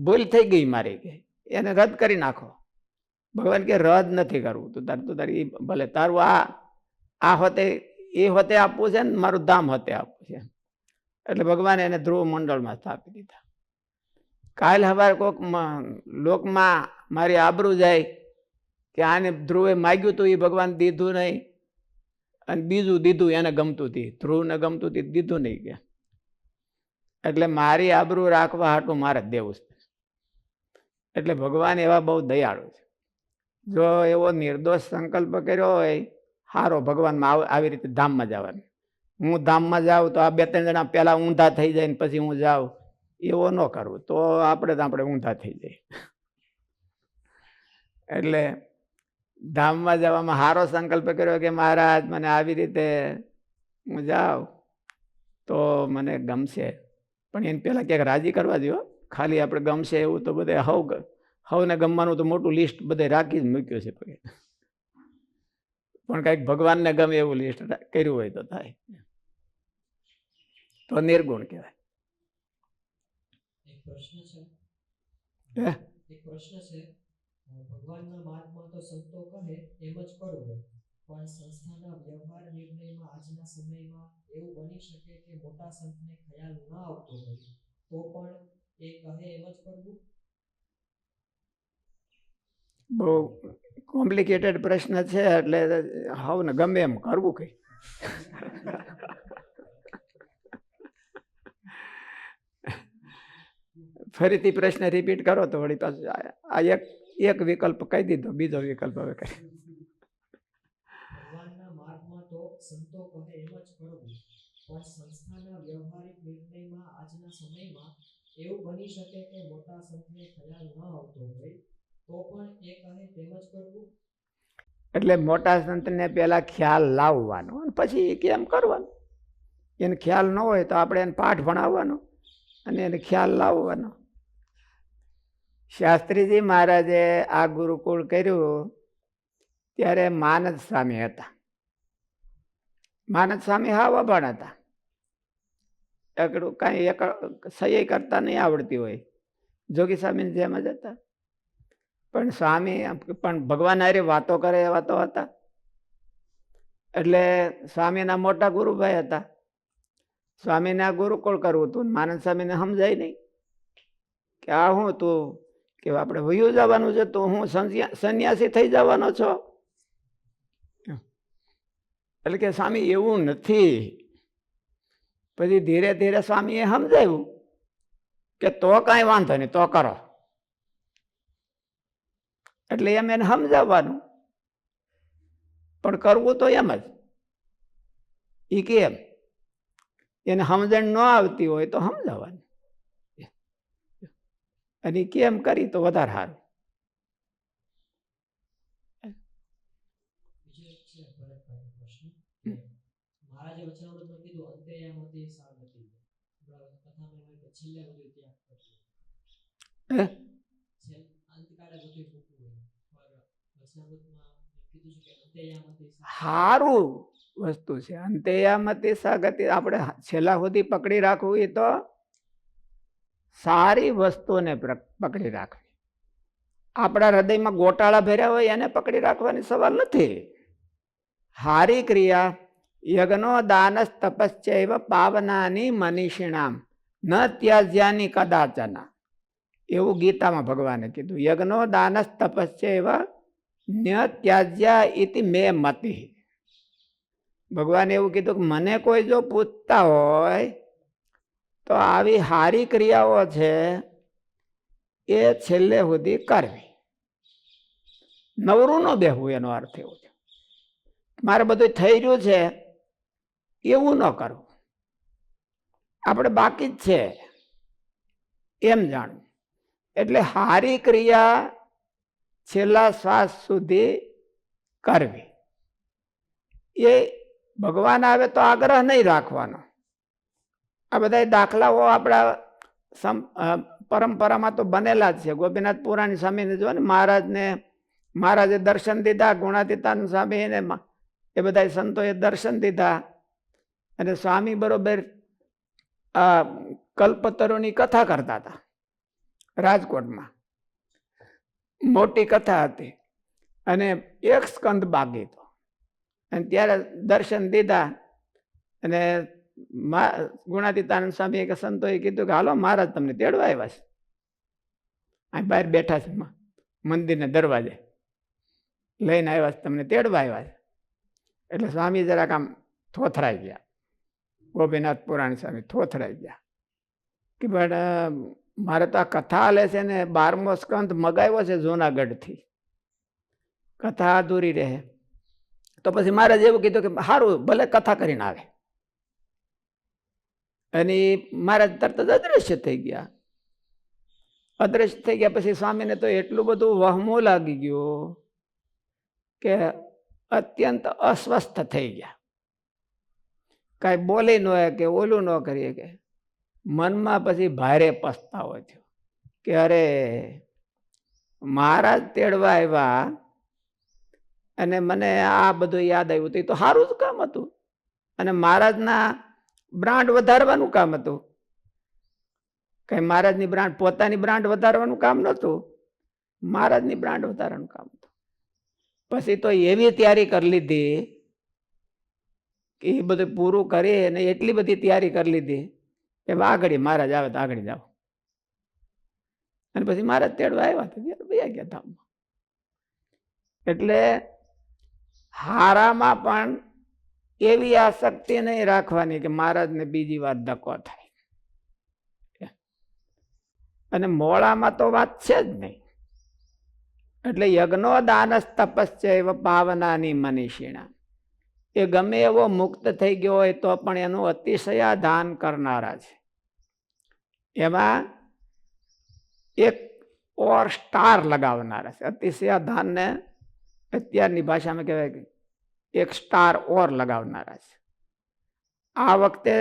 ભૂલ થઈ ગઈ મારી, કે એને રદ કરી નાખો. ભગવાન કે રદ નથી કરવું, તું તારી ભલે તારું આ હોતે એ હોતે આપવું છે ને મારું ધામ હોતે આપવું છે. એટલે ભગવાને એને ધ્રુવ મંડળમાં સ્થાપી દીધા. કાલ હવાર કોક લોકમાં મારી આબરૂ જાય કે આને ધ્રુવે માગ્યું હતું એ ભગવાન દીધું નહીં, અને બીજું દીધું એને ગમતું હતી, ધ્રુવને ગમતું હતી દીધું નહીં કે. એટલે મારી આબરૂ રાખવા હાટું મારે જ દેવું છે. એટલે ભગવાન એવા બહુ દયાળુ છે. જો એવો નિર્દોષ સંકલ્પ કર્યો હોય સારો ભગવાનમાં આવી રીતે ધામમાં જવાનું. હું ધામમાં જાઉં તો આ 2-3 જણા પહેલા ઊંધા થઈ જાય ને પછી હું જાઉં, એવો ન કરવું, તો આપણે ઊંધા થઈ જાય. એટલે ધામમાં જવામાં સારો સંકલ્પ કર્યો કે મહારાજ મને આવી રીતે હું જાઉં તો મને ગમશે, પણ એને પહેલાં ક્યાંક રાજી કરવા દો. ખાલી આપણે ગમશે એવું તો બધે હવને ગમવાનું તો મોટું લિસ્ટ બધે રાખી જ મૂક્યું છે. પણ કંઈક ભગવાનને ગમે એવું લિસ્ટ કર્યું હોય તો થાય, તો નિર્ગુણ કહેવાય. એક પ્રશ્ન છે ભગવાનના માર્ગમાં તો સંતો કહે એમ જ કરવું, પણ સંસ્થાના વ્યવહાર નિર્ણયમાં આજના સમયમાં એવું બની શકે કે મોટા સંતને ખ્યાલ ન આવતો હોય તો પણ એ કહે એમ જ કરવું. બહુ કોમ્પ્લિકેટેડ પ્રશ્ન છે, એટલે હવને ગમે એમ કરવું કઈ. ફરીથી પ્રશ્ન રિપીટ કરો તો વળી પાછું આ એક વિકલ્પ કહી દીધો, બીજો વિકલ્પ હવે કહી. ભગવાનના માર્ગમાં તો સંતો કહે એમ જ કરવું, પણ સંસ્થાના વ્યવહારિક નિર્ણયમાં આજના સમયમાં એવું બની શકે કે મોટા સંતને ખ્યાલ ન આવતો હોય તો પણ એ કહે તેમ જ કરવું. એટલે મોટા સંતને પહેલા ખ્યાલ લાવવાનો, પછી કેમ કરવાનું. એને ખ્યાલ ન હોય તો આપણે એને પાઠ ભણાવવાનો અને એને ખ્યાલ લાવવાનો. શાસ્ત્રીજી મહારાજે આ ગુરુકુળ કર્યું ત્યારે માનદ સ્વામી હતા. માનદ સ્વામી હાવ અભણ હતા. એકડું કાંઈ એક સહી કરતા નહીં આવડતી હોય, જોગી સ્વામીની જેમ જ હતા. પણ સ્વામી પણ ભગવાન હારે વાતો કરે એવા તો હતા. એટલે સ્વામીના મોટા ગુરુભાઈ હતા. સ્વામીને આ ગુરુકુળ કરવું હતું, માનદ સ્વામીને સમજાય નહીં કે આ હું તું કે આપણે વયું જવાનું છે, તો હું સંન્યાસી થઈ જવાનો છો. એટલે કે સ્વામી એવું નથી. પછી ધીરે ધીરે સ્વામીએ સમજાવ્યું કે તો કાંઈ વાંધો નહીં, તો કરો. એટલે એમ એને સમજાવવાનું, પણ કરવું તો એમ જ. એ કેમ એને સમજણ ન આવતી હોય તો સમજાવવાનું, અને કેમ કરી તો વધારે સારું. બીજો એક છે ભરતભાઈનો પ્રશ્ન. મહારાજે વચનામૃતમાં કીધું અંતેયામતી સાગતી, કથામાં હોય કે છેલ્લે બધું ત્યાગ કરવું, અંતકાળે બધું મૂકવું હોય, પણ વચનામૃતમાં કીધું છે કે અંતેયામતી સારું વસ્તુ છે. અંતેયામતી સાગતી આપણે છેલ્લા સુધી પકડી રાખવું એ તો સારી વસ્તુને પકડી રાખવી. આપણા હૃદયમાં ગોટાળા ભર્યા હોય એને પકડી રાખવાની સવાલ નથી. હારી ક્રિયા યજ્ઞો દાનસ તપસ્ચૈવ પાવનાની મનીષિણામ ન ત્યાજ્યાની કદાચના, એવું ગીતામાં ભગવાને કીધું. યજ્ઞો દાનસ તપસ્ચૈવ ન ત્યાજ્યા ઇતિ મે મતિ. ભગવાને એવું કીધું કે મને કોઈ જો પૂછતા હોય તો આવી હારી ક્રિયાઓ છે એ છેલ્લે સુધી કરવી. નવરું ન બેહવું, એનો અર્થ એવો છે. મારે બધું થઈ રહ્યું છે એવું ન કરવું, આપણે બાકી જ છે એમ જાણવું. એટલે હારી ક્રિયા છેલ્લા શ્વાસ સુધી કરવી. એ ભગવાન આવે તો આગ્રહ નહીં રાખવાનો. આ બધા દાખલાઓ આપણા પરંપરામાં તો બનેલા જ છે. ગોપીનાથ પુરાણી સ્વામીને જો ને, મહારાજે દર્શન દીધા, ગુણાતીતાનંદ સ્વામીને, એ બધા સંતોએ દર્શન દીધા અને સ્વામી બરોબર કલ્પતરુની કથા કરતા હતા રાજકોટમાં. મોટી કથા હતી અને એક સ્કંદ બાકી હતો. અને ત્યારે દર્શન દીધા અને ગુણાતીતાનંદ સ્વામી કે સંતોએ કીધું કે હાલો મહારાજ તમને તેડવા આવ્યા છે. આ બહાર બેઠા છે મંદિરને દરવાજે, લઈને આવ્યા છે, તમને તેડવા આવ્યા છે. એટલે સ્વામી જરાક આમ થોથરાઈ ગયા. ગોપીનાથ પુરાણી સ્વામી થોથરાઈ ગયા કે પણ મારે તો આ કથા હાલે છે ને 12મો સ્કંદ મગાવ્યો છે જૂનાગઢથી, કથા અધૂરી રહે. તો પછી મહારાજ એવું કીધું કે સારું ભલે કથા કરીને આવે. અને મહારાજ તરત જ અદ્રશ્ય થઈ ગયા. અદ્રશ્ય થઈ ગયા પછી સ્વામીને તો એટલું બધું વહમું લાગી ગયું કે અત્યંત અસ્વસ્થ થઈ ગયા. કાંઈ બોલી ન હોય કે ઓલું ન કરીએ કે મનમાં પછી ભારે પસ્તાવો થયો કે અરે મહારાજ તેડવા આવ્યા અને મને આ બધું યાદ આવ્યું. તો એ તો સારું જ કામ હતું અને મહારાજના બ્રાન્ડ વધારવાનું કામ હતું. કઈ મહારાજની બ્રાન્ડ, પોતાની બ્રાન્ડ વધારવાનું કામ નહોતું, મહારાજની બ્રાન્ડ વધારવાનું કામ હતું. પછી તો એવી તૈયારી કરી લીધી કે એ બધું પૂરું કરી અને એટલી બધી તૈયારી કરી લીધી કે આગળ મહારાજ આવે તો આગળ જાઓ. અને પછી મહારાજ તેડવા આવ્યા તો વયા ગયા ધામમાં. એટલે હારામાં પણ એવી આસક્તિ નહીં રાખવાની કે મહારાજને બીજી વાર ધક્કો થાય. અને મોળામાં તો વાત છે જ નહીં. એટલે યજ્ઞો દાનસ તપસ્ચૈવ પાવનાની મનીષિણા. એ ગમે એવો મુક્ત થઈ ગયો હોય તો પણ એનું અતિશય દાન કરનારા છે. એમાં એક ઓર સ્ટાર લગાવનારા છે. અતિશય દાનને અત્યારની ભાષામાં કહેવાય કે એક સ્ટાર ઓર લગાવનારા છે. આ વખતે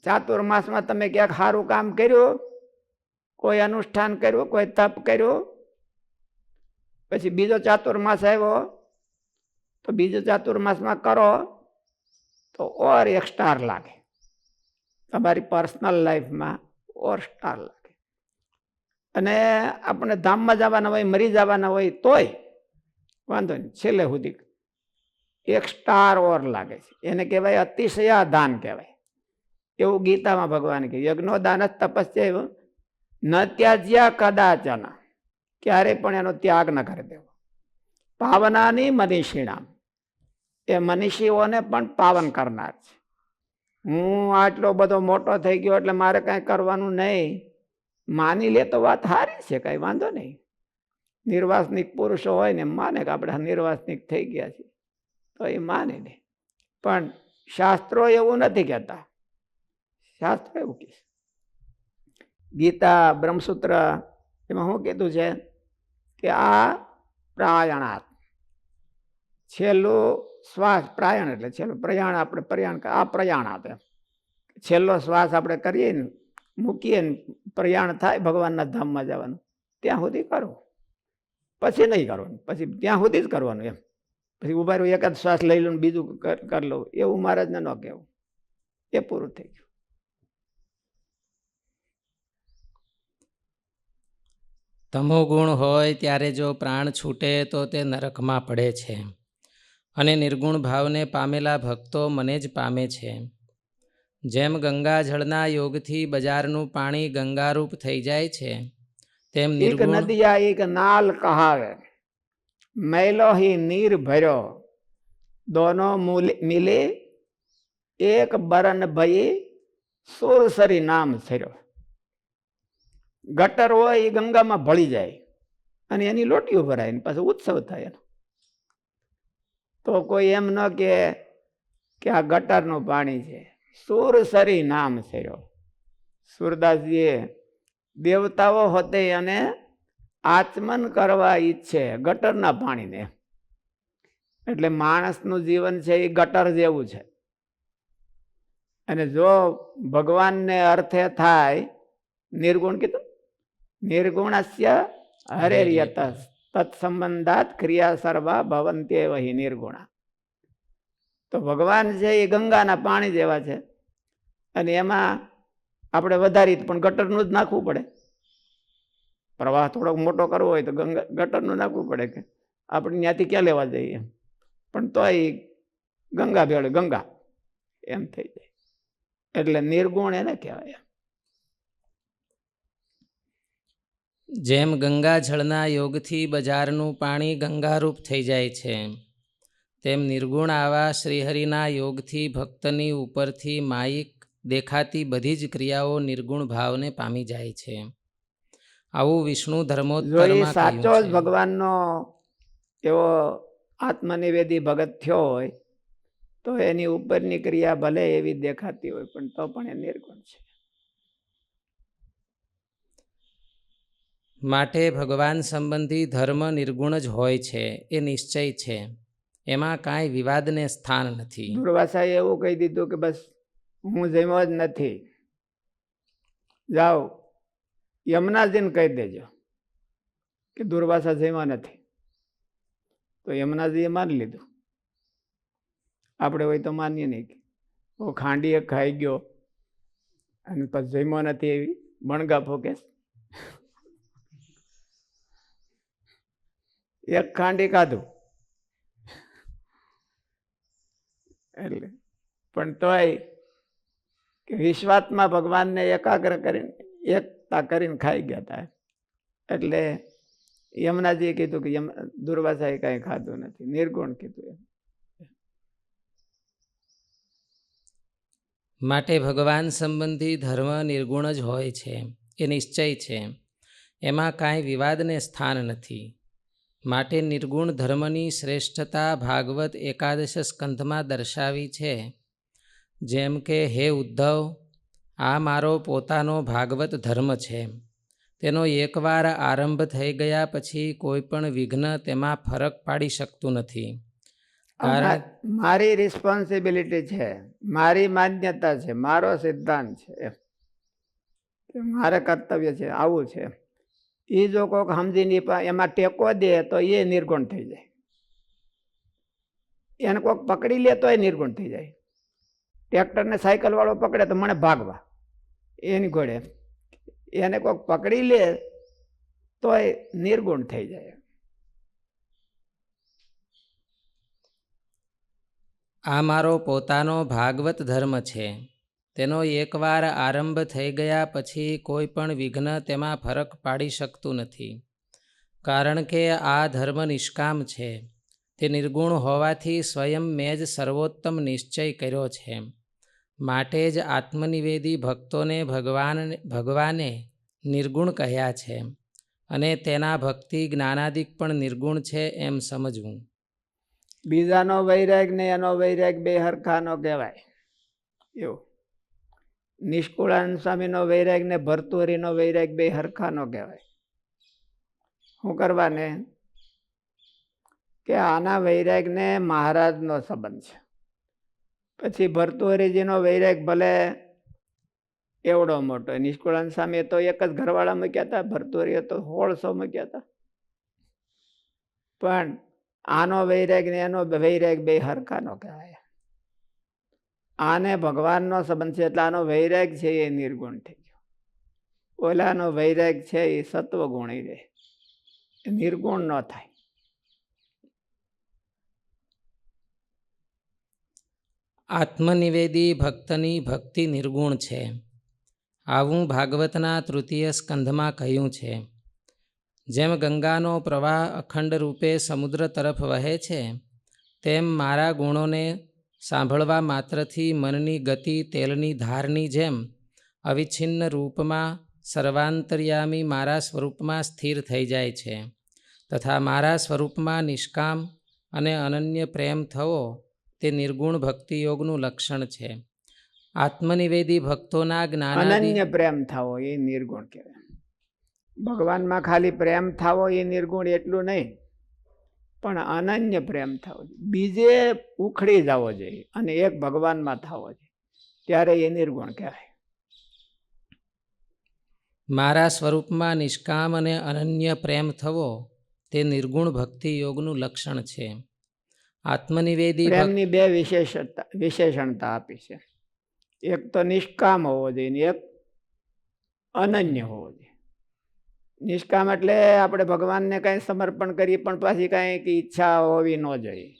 ચાતુર્માસમાં તમે ક્યાંક સારું કામ કર્યું, કોઈ અનુષ્ઠાન કર્યું, કોઈ તપ કર્યું, પછી બીજો ચાતુર્માસ આવ્યો તો બીજો ચાતુર્માસમાં કરો તો ઓર એક સ્ટાર લાગે. તમારી પર્સનલ લાઈફમાં ઓર સ્ટાર લાગે. અને આપણે ધામમાં જવાના હોય, મરી જવાના હોય તોય વાંધો નહીં, છેલ્લે સુધી એક સ્ટાર ઓર લાગે છે. એને કહેવાય અતિશય દાન કહેવાય. એવું ગીતામાં ભગવાન કહે યજ્ઞો દાન તપસ્યા ન ત્યાજ્યા કદાચન. ક્યારે પણ એનો ત્યાગ ન કરી દેવો. પાવનાની મનીષિણામ. એ મનીષીઓને પણ પાવન કરનાર છે. હું આટલો બધો મોટો થઈ ગયો એટલે મારે કાંઈ કરવાનું નહીં, માની લે તો વાત સારી છે, કાંઈ વાંધો નહીં. નિર્વાસનિક પુરુષો હોય ને માને કે આપણે નિર્વાસનિક થઈ ગયા છીએ તો એ માને નહીં. પણ શાસ્ત્રો એવું નથી કહેતા. શાસ્ત્ર એવું કહે છે. ગીતા બ્રહ્મસૂત્ર એમાં શું કીધું છે કે આ પ્રાયણાત, છેલ્લું શ્વાસ, પ્રાયણ એટલે છેલ્લું પ્રયાણ, આપણે પ્રયાણ, આ પ્રયાણાત એમ છેલ્લો શ્વાસ આપણે કરીએ ને, મૂકીએ ને પ્રયાણ થાય ભગવાનના ધામમાં જવાનું, ત્યાં સુધી કરવું, પછી નહીં કરવાનું, પછી ત્યાં સુધી જ કરવાનું એમ. પછી ઉભા રહ્યું, એકાદ શ્વાસ લઈ લઉં, બીજું કરી લઉં, એવું મહારાજને ન કહેવું. એ પૂરું થઈ ગયું. તમોગુણ હોય ત્યારે જો પ્રાણ છૂટે તો તે નરકમાં પડે છે અને નિર્ગુણ ભાવને પામેલા ભક્તો મને જ પામે છે. જેમ ગંગાજળના યોગથી બજારનું પાણી ગંગારૂપ થઈ જાય છે તેમ એક નિર્ગુણ નદિયા એક નાલ કહાવે, मैलो ही नीर भरो, दोनों मिले एक बरन भई सुरसरी नाम छर्यो. ગટર હોય એ ગંગામાં ભળી જાય અને એની લોટીઓ ભરાય ને પાછો ઉત્સવ થાય એનો. તો કોઈ એમ ન કે આ ગટરનું પાણી છે. સુરસરી નામ છર્યો. સુરદાસજીએ દેવતાઓ હોતે અને આચમન કરવા ઈચ્છે ગટરના પાણીને. એટલે માણસનું જીવન છે એ ગટર જેવું છે. અને જો ભગવાનને અર્થે થાય નિર્ગુણ કીધું, નિર્ગુણસ્ય હરેર્યત તત્સંબંધાત ક્રિયા સર્વા ભવંત્ય વહી નિર્ગુણા. તો ભગવાન છે એ ગંગાના પાણી જેવા છે અને એમાં આપણે વધારી પણ ગટરનું જ નાખવું પડે. પ્રવાહ થોડોક મોટો કરવો હોય તો ગટરનું નાખવું પડે કે આપણે ત્યાંથી ક્યાં લેવા જઈએ. પણ તો એ ગંગા ભેળે ગંગા એમ થઈ જાય. એટલે નિર્ગુણ એને કહેવાય. જેમ ગંગાજળના યોગથી બજારનું પાણી ગંગારૂપ થઈ જાય છે તેમ નિર્ગુણ આવા શ્રીહરિના યોગથી ભક્તની ઉપરથી માયિક દેખાતી બધી જ ક્રિયાઓ નિર્ગુણ ભાવને પામી જાય છે. આવું વિષ્ણુ ધર્મોત્તરમાં સાચો જ ભગવાનનો એવો આત્મનિવેદી ભગત થયો હોય તો એની ઉપરની ક્રિયા ભલે એવી દેખાતી હોય પણ તો પણ એ નિર્ગુણ છે. માટે ભગવાન સંબંધી ધર્મ નિર્ગુણ જ હોય છે એ નિશ્ચય છે. એમાં કાંઈ વિવાદને સ્થાન નથી. દુર્વાસાએ એવું કહી દીધું કે બસ હું જમ્યો જ નથી, જાઓ યમુનાજીને કહી દેજો કે દુર્વાસા જમ્યા નથી. તો યમુનાજીએ માની લીધું. આપણે હોય તો માનીએ નહીં કે ખાંડી એક ખાઈ ગયો અને પછી જમ્યો નથી એવી બણગા ફોકે. એક ખાંડી ખાધું એટલે પણ તોય વિશ્વાત્મા ભગવાનને એકાગ્ર કરીને એકતા કરીને ખાઈ ગયા હતા. એટલે યમુનાજીએ કીધું કે દુર્વાસાએ કાંઈ ખાધું નથી, નિર્ગુણ કીધું. માટે ભગવાન સંબંધી ધર્મ નિર્ગુણ જ હોય છે એ નિશ્ચય છે. એમાં કાંઈ વિવાદને સ્થાન નથી. માટે નિર્ગુણ ધર્મની શ્રેષ્ઠતા ભાગવત એકાદશ સ્કંધમાં દર્શાવી છે. જેમ કે હે ઉદ્ધવ, આ મારો પોતાનો ભાગવત ધર્મ છે. તેનો એકવાર આરંભ થઈ ગયા પછી કોઈ પણ વિઘ્ન તેમાં ફરક પાડી શકતું નથી. કારણ મારી રિસ્પોન્સિબિલિટી છે, મારી માન્યતા છે, મારો સિદ્ધાંત છે, મારે કર્તવ્ય છે, આવું છે. એ જો કોઈક સમજીને એમાં ટેકો દે તો એ નિર્ગુણ થઈ જાય. એને કોઈક પકડી લે તો એ નિર્ગુણ થઈ જાય. ટ્રેક્ટરને સાયકલ વાળો પકડે તો મને ભાગવા એની ઘોડે, એને કોઈક પકડી લે તો એ નિર્ગુણ થઈ જાય. આ મારો પોતાનો ભાગવત ધર્મ છે. તેનો એકવાર આરંભ થઈ ગયા પછી કોઈ પણ વિઘ્ન તેમાં ફરક પાડી શકતું નથી. કારણ કે આ ધર્મ નિષ્કામ છે. તે નિર્ગુણ હોવાથી સ્વયં મેં જ સર્વોત્તમ નિશ્ચય કર્યો છે. માટે જ આત્મનિવેદી ભક્તોને ભગવાને નિર્ગુણ કહ્યા છે અને તેના ભક્તિ જ્ઞાનાદિક પણ નિર્ગુણ છે એમ સમજવું. બીજાનો વૈરાગ ને એનો વૈરાગ બે હરખાનો કહેવાય. એવું નિષ્કુળાનંદ સ્વામીનો વૈરાગ ને ભરતુહરીનો વૈરાગ બે હરખાનો કહેવાય. શું કરવાને કે આના વૈરાગ ને મહારાજનો સંબંધ છે. પછી ભરતુહરીજીનો વૈરાગ ભલે એવડો મોટો, નિષ્કુળાનંદ સ્વામી તો એક જ ઘરવાળા મૂક્યા હતા, ભરતુહરીએ તો 1600 મૂક્યા હતા. પણ આનો વૈરાગ ને એનો વૈરાગ બે હરખાનો કહેવાય. આને ભગવાનનો સંબંધ છે એટલે આનો વૈરાગ છે એ નિર્ગુણ થઈ ગયો. ઓલાનો વૈરાગ છે એ સત્વગુણી રહે. એ નિર્ગુણ ન થાય. આત્મનિવેદી ભક્તની ભક્તિ નિર્ગુણ છે. આવું ભાગવતના તૃતીય સ્કંધમાં કહ્યું છે. જેમ ગંગાનો પ્રવાહ અખંડ રૂપે સમુદ્ર તરફ વહે છે, તેમ મારા ગુણોને સાંભળવા માત્રથી મનની ગતિ તેલની ધારની જેમ અવિચ્છિન્ન રૂપમાં સર્વાંતર્યામી મારા સ્વરૂપમાં સ્થિર થઈ જાય છે. તથા મારા સ્વરૂપમાં નિષ્કામ અને અનન્ય પ્રેમ થવો તે નિર્ગુણ ભક્તિયોગનું લક્ષણ છે. આત્મનિવેદી ભક્તોના જ્ઞાનાદિ અનન્ય પ્રેમ થવો એ નિર્ગુણ કહેવાય. ભગવાનમાં ખાલી પ્રેમ થવો એ નિર્ગુણ એટલું નહીં, પણ અનન્ય પ્રેમ થવો જોઈએ. બીજે ઉખડી જવો જોઈએ અને એક ભગવાનમાં થવો જોઈએ, ત્યારે એ નિર્ગુણ કહેવાય. મારા સ્વરૂપમાં નિષ્કામ અને અનન્ય પ્રેમ થવો તે નિર્ગુણ ભક્તિ યોગનું લક્ષણ છે. આત્મનિવેદી પ્રેમની બે વિશેષણતા આપી છે. એક તો નિષ્કામ હોવો જોઈએ ને એક અનન્ય હોવો જોઈએ. નિષ્કામ એટલે આપણે ભગવાનને કાંઈ સમર્પણ કરીએ પણ પાછી કાંઈક ઈચ્છા હોવી ન જોઈએ.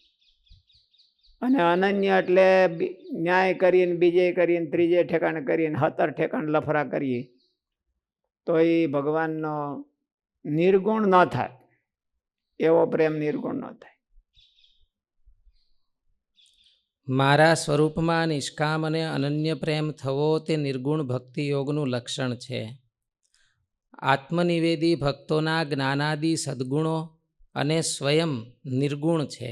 અને અનન્ય એટલે ન્યાય કરીને બીજે કરીને ત્રીજે ઠેકાણે કરીને 17 ઠેકાણે લફરા કરીએ તો એ ભગવાનનો નિર્ગુણ ન થાય. એવો પ્રેમ નિર્ગુણ ન થાય. મારા સ્વરૂપમાં નિષ્કામ અને અનન્ય પ્રેમ થવો તે નિર્ગુણ ભક્તિ યોગનું લક્ષણ છે. આત્મનિવેદી ભક્તોના જ્ઞાનાદિ સદ્ગુણો અને સ્વયં નિર્ગુણ છે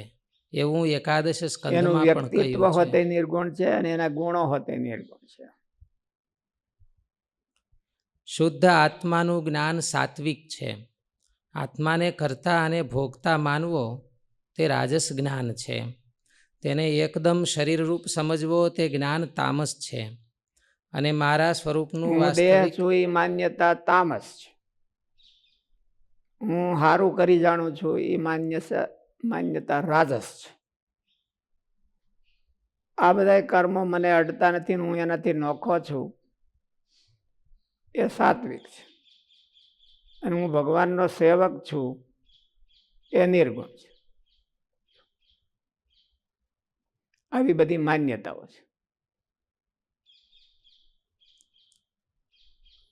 એવું એકાદશ એનું સ્કંધમાં પણ વ્યક્તિત્વ કહ્યું હોતે છે. નિર્ગુણ છે અને એના ગુણો હોતે નિર્ગુણ છે. શુદ્ધ આત્માનું જ્ઞાન સાત્વિક છે. આત્માને કર્તા અને ભોગતા માનવો તે રાજસ જ્ઞાન છે. તેને એકદમ શરીરરૂપ સમજવો તે જ્ઞાન તામસ છે. અને મારા સ્વરૂપનું હું દેહ વાસ્તવિક છું એ માન્યતા તામસ છે. હું સારું કરી જાણું છું એ માન્યતા રાજસ છે. આ બધા કર્મો મને અડતા નથી, હું એનાથી નોખો છું, એ સાત્વિક છે. અને હું ભગવાનનો સેવક છું એ નિર્ગુણ છે. આવી બધી માન્યતાઓ છે.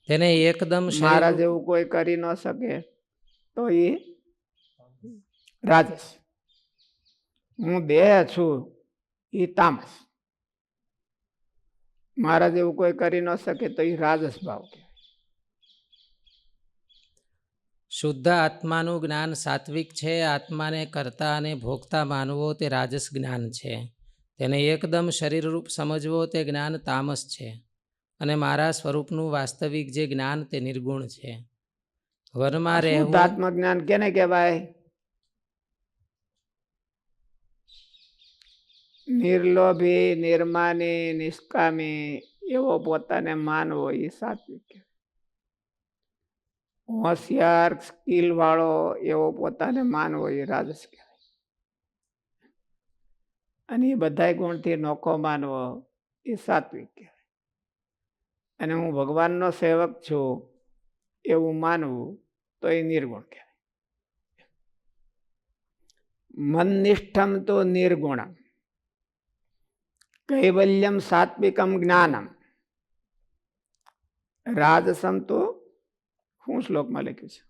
તેને એકદમ મારા શરીર જેવું કોઈ કરી ન શકે તો એ રાજસ. હું દેહ છું એ તામસ. મારા જેવું કોઈ કરી ન શકે તો એ રાજસ ભાવ કહેવાય. શુદ્ધ આત્માનું જ્ઞાન સાત્વિક છે. આત્માને કર્તા અને ભોગતા માનવો તે રાજસ જ્ઞાન છે. તેને એકદમ શરીરરૂપ સમજવો તે જ્ઞાન તામસ છે. અને મારા સ્વરૂપનું વાસ્તવિક જે જ્ઞાન તે નિર્ગુણ છે. વનમાં શુદ્ધ રહેવું આત્મજ્ઞાન કેને કહેવાય? નિર્લોભી, નિર્માની, નિષ્કામી એવો પોતાને માનવો એ સાત્વિક કહેવાય. હોશિયાર, સ્કિલ વાળો એવો પોતાને માનવો એ રાજસ કહેવાય. અને એ બધા ગુણથી નોખો માનવો એ સાત્વિક કહેવાય. અને હું ભગવાનનો સેવક છું એવું માનવું તો એ નિર્ગુણ કહેવાય. મનનિષ્ઠમ તો નિર્ગુણમ કૈવલ્યમ સાત્વિકમ જ્ઞાનમ રાજસમ તો શું શ્લોકમાં લખ્યું છે?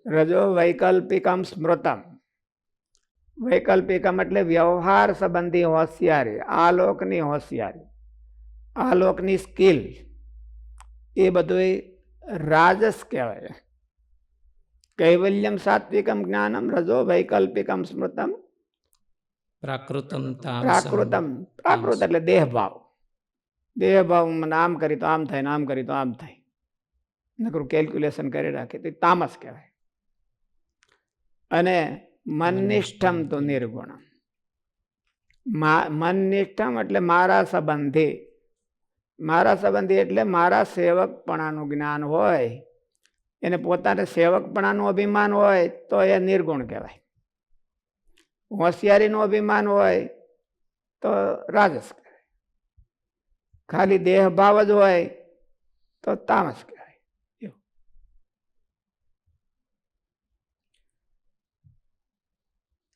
રજો વૈકલ્પિકમ સ્મૃતમ. વૈકલ્પિકમ એટલે વ્યવહાર સંબંધી હોશિયારી, આલોકની હોશિયારી, આલોકની સ્કિલ, એ બધું રાજસ કહેવાય. કૈવલ્યમ સાત્વિકમ જ્ઞાનમ રજો વૈકલ્પિકમ સ્મૃતમ પ્રાકૃતમ તામસમ. પ્રાકૃતમ. પ્રાકૃત એટલે દેહભાવ. દેહભાવ આમ કરી તો આમ થાય ને આમ કરી તો આમ થાય, નકરું કેલ્ક્યુલેશન કરી રાખે તો તામસ કહેવાય. અને મનનિષ્ઠમ તો નિર્ગુણમ. મનનિષ્ઠમ એટલે મારા સંબંધી. મારા સંબંધી એટલે મારા સેવકપણાનું જ્ઞાન હોય, એને પોતાને સેવકપણાનું અભિમાન હોય તો એ નિર્ગુણ કહેવાય. હોશિયારીનું અભિમાન હોય તો રાજસ કહેવાય. ખાલી દેહ ભાવ જ હોય તો તામસ કહેવાય.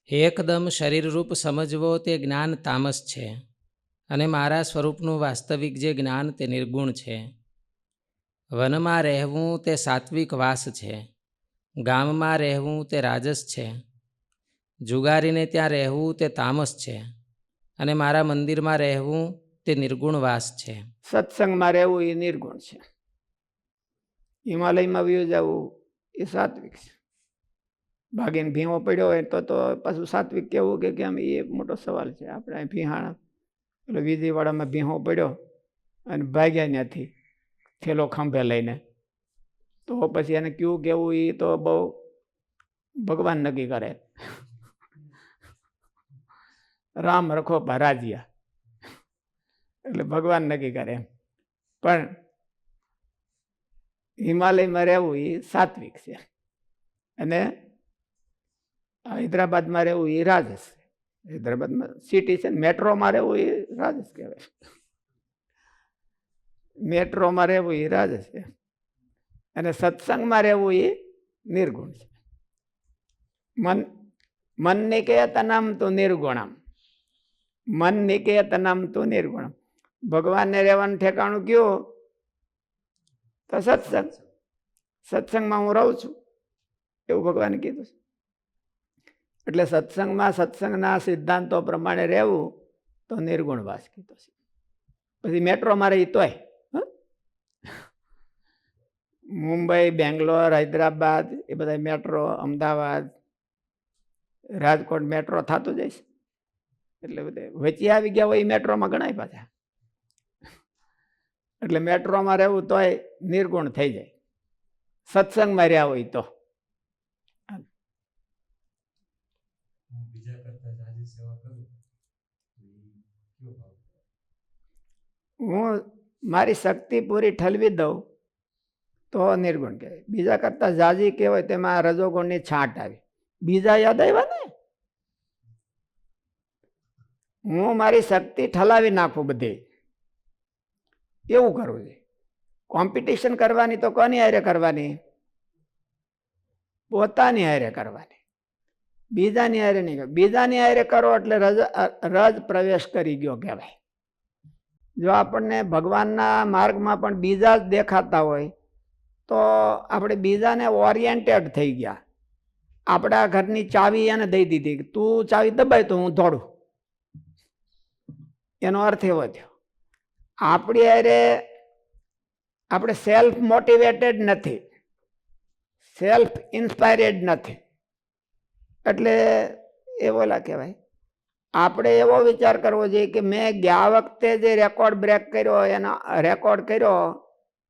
એકદમ શરીરરૂપ સમજવો તે જ્ઞાન તામસ છે અને મારા સ્વરૂપનું વાસ્તવિક જે જ્ઞાન તે નિર્ગુણ છે. વનમાં રહેવું તે સાત્વિક વાસ છે, ગામમાં રહેવું તે રાજસ છે, જુગારીને ત્યાં રહેવું તે તામસ છે અને મારા મંદિરમાં રહેવું તે નિર્ગુણ વાસ છે. સત્સંગમાં રહેવું એ નિર્ગુણ છે. હિમાલયમાં વ્યુ જવું એ સાત્વિક છે. ભાગીને ભીંવો પડ્યો હોય તો પાછું સાત્વિક કેવું કે કેમ એ મોટો સવાલ છે. આપણે અહીં ભીહાણા એટલે વીજળીવાળામાં ભીંવો પડ્યો અને ભાગ્યા ત્યાંથી થેલો ખંભે લઈને, તો પછી એને કયું કેવું એ તો બહુ ભગવાન નક્કી કરે. રામ રખો રાજ્યા એટલે ભગવાન નક્કી કરે. પણ હિમાલયમાં રહેવું એ સાત્વિક છે અને હૈદરાબાદમાં રહેવું એ રાજસ છે. હૈદરાબાદમાં સિટી છે, મેટ્રોમાં રહેવું એ રાજસ કહેવાય. મેટ્રોમાં રહેવું એ રાજસ છે અને સત્સંગમાં રહેવું એ નિર્ગુણ છે. મન નિકેતનમ તો નિર્ગુણમ, મન નિકેતનમ તો નિર્ગુણમ. ભગવાનને રહેવાનું ઠેકાણું કયું? તો સત્સંગ. સત્સંગમાં હું રહું છું એવું ભગવાને કીધું છે. એટલે સત્સંગમાં સત્સંગના સિદ્ધાંતો પ્રમાણે રહેવું તો નિર્ગુણ વાસ કીધો છે. પછી મેટ્રોમાં રહી તોય મુંબઈ, બેંગ્લોર, હૈદરાબાદ એ બધા મેટ્રો, અમદાવાદ, રાજકોટ મેટ્રો થતું જાય છે. એટલે બધે વચ્ચે આવી ગયા હોય એ મેટ્રોમાં ગણાય પાછા. એટલે મેટ્રોમાં રહેવું તોય નિર્ગુણ થઈ જાય, સત્સંગમાં રહ્યા હોય તો. હું મારી શક્તિ પૂરી ઠલવી દઉં તો નિર્ગુણ કહેવાય. બીજા કરતા જાજી કહેવાય તેમાં રજોગુણની છાંટ આવી. બીજા યાદ આવ્યા ને? હું મારી શક્તિ ઠલાવી નાખું બધી, એવું કરવું છે. કોમ્પિટિશન કરવાની તો કોની હારે કરવાની? પોતાની હારે કરવાની, બીજાની હારે નહીં. બીજાની હારે કરો એટલે રજ પ્રવેશ કરી ગયો કહેવાય. જો આપણને ભગવાનના માર્ગમાં પણ બીજા જ દેખાતા હોય તો આપણે બીજાને ઓરિએન્ટેડ થઈ ગયા. આપણા ઘરની ચાવી એને દઈ દીધી, તું ચાવી દબાય તો હું દોડું. એનો અર્થ એવો થયો આપણી હારે આપણે સેલ્ફ મોટિવેટેડ નથી, સેલ્ફ ઇન્સ્પાયરેડ નથી. એટલે એ ઓલા કહેવાય. આપણે એવો વિચાર કરવો જોઈએ કે મેં ગયા વખતે જે રેકોર્ડ બ્રેક કર્યો, એના રેકોર્ડ કર્યો,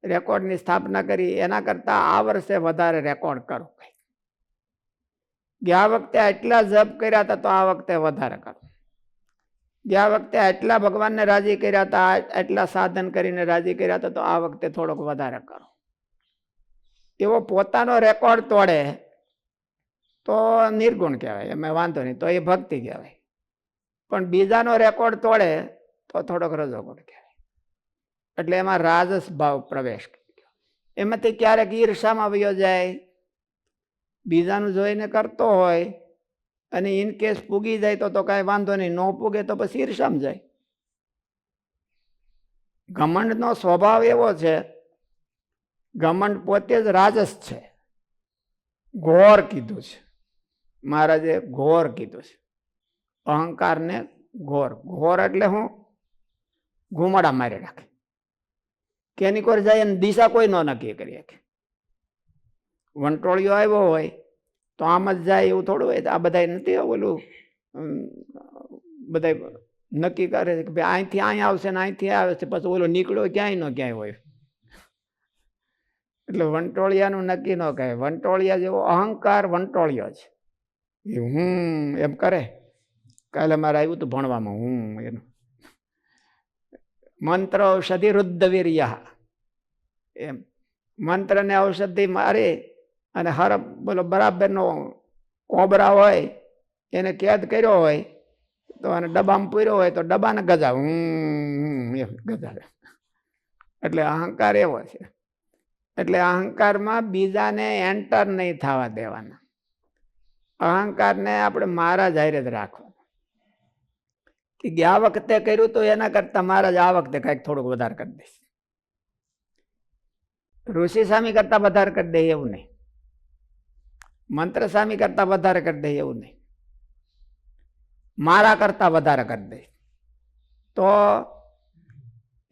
રેકોર્ડની સ્થાપના કરી, એના કરતાં આ વર્ષે વધારે રેકોર્ડ કરો. ગયા વખતે આટલા જપ કર્યા હતા તો આ વખતે વધારે કરો. ગયા વખતે આટલા ભગવાનને રાજી કર્યા હતા, આટલા સાધન કરીને રાજી કર્યા હતા તો આ વખતે થોડોક વધારે કરો. એવો પોતાનો રેકોર્ડ તોડે તો નિર્ગુણ કહેવાય, એમાં વાંધો નહીં, તો એ ભક્તિ કહેવાય. પણ બીજાનો રેકોર્ડ તોડે તો થોડોક રજોગુણ કહેવાય. એટલે એમાં રાજસ ભાવ પ્રવેશ કર્યો. એમાંથી ક્યારેક ઈર્ષામાં વયો જાય. બીજાનું જોઈને કરતો હોય અને ઇન કેસ પૂગી જાય તો કાંઈ વાંધો નહીં, ન પૂગે તો પછી ઈર્ષામાં જાય. ઘમંડનો સ્વભાવ એવો છે, ઘમંડ પોતે જ રાજસ છે. ઘોર કીધું છે મહારાજે, ઘોર કીધું છે. અહંકારને ઘોર. ઘોર એટલે હું? ઘુમાડા મારી રાખે, કેની કોર જાય એની દિશા કોઈ ન નક્કી કરી શકે. વંટોળિયો આવ્યો હોય તો આમ જ જાય એવું થોડું હોય. આ બધા નથી ઓલું બધા નક્કી કરે છે કે ભાઈ અહીંથી અહીંયા આવશે ને અહીંથી આવે છે, પછી ઓલો નીકળ્યો ક્યાંય ન ક્યાંય હોય. એટલે વંટોળિયાનું નક્કી ન કહે. વંટોળિયા જેવો અહંકાર વંટોળિયો છે. એ હું એમ કરે. કાલે મારે આવ્યું હતું ભણવામાં, હું એનું મંત્ર ઔષધિ રુદ્ધવીર્ય એમ મંત્રને ઔષધિ મારી અને હર બોલો બરાબરનો કોબરા હોય એને કેદ કર્યો હોય તો અને ડબ્બામાં પૂર્યો હોય તો ડબ્બાને ગજાવ એમ ગજાવે. એટલે અહંકાર એવો છે. એટલે અહંકારમાં બીજાને એન્ટર નહીં થવા દેવાના. અહંકારને આપણે મારા જ હારે જ રાખવાનો કે ગયા વખતે કર્યું તો એના કરતા મારા જ આ વખતે કંઈક થોડુંક વધારે કરી દઈશ. ઋષિ સ્વામી કરતા વધારે કરી દે એવું નહીં, મંત્ર સ્વામી કરતા વધારે કરી દે એવું નહીં, મારા કરતા વધારે કરી દે તો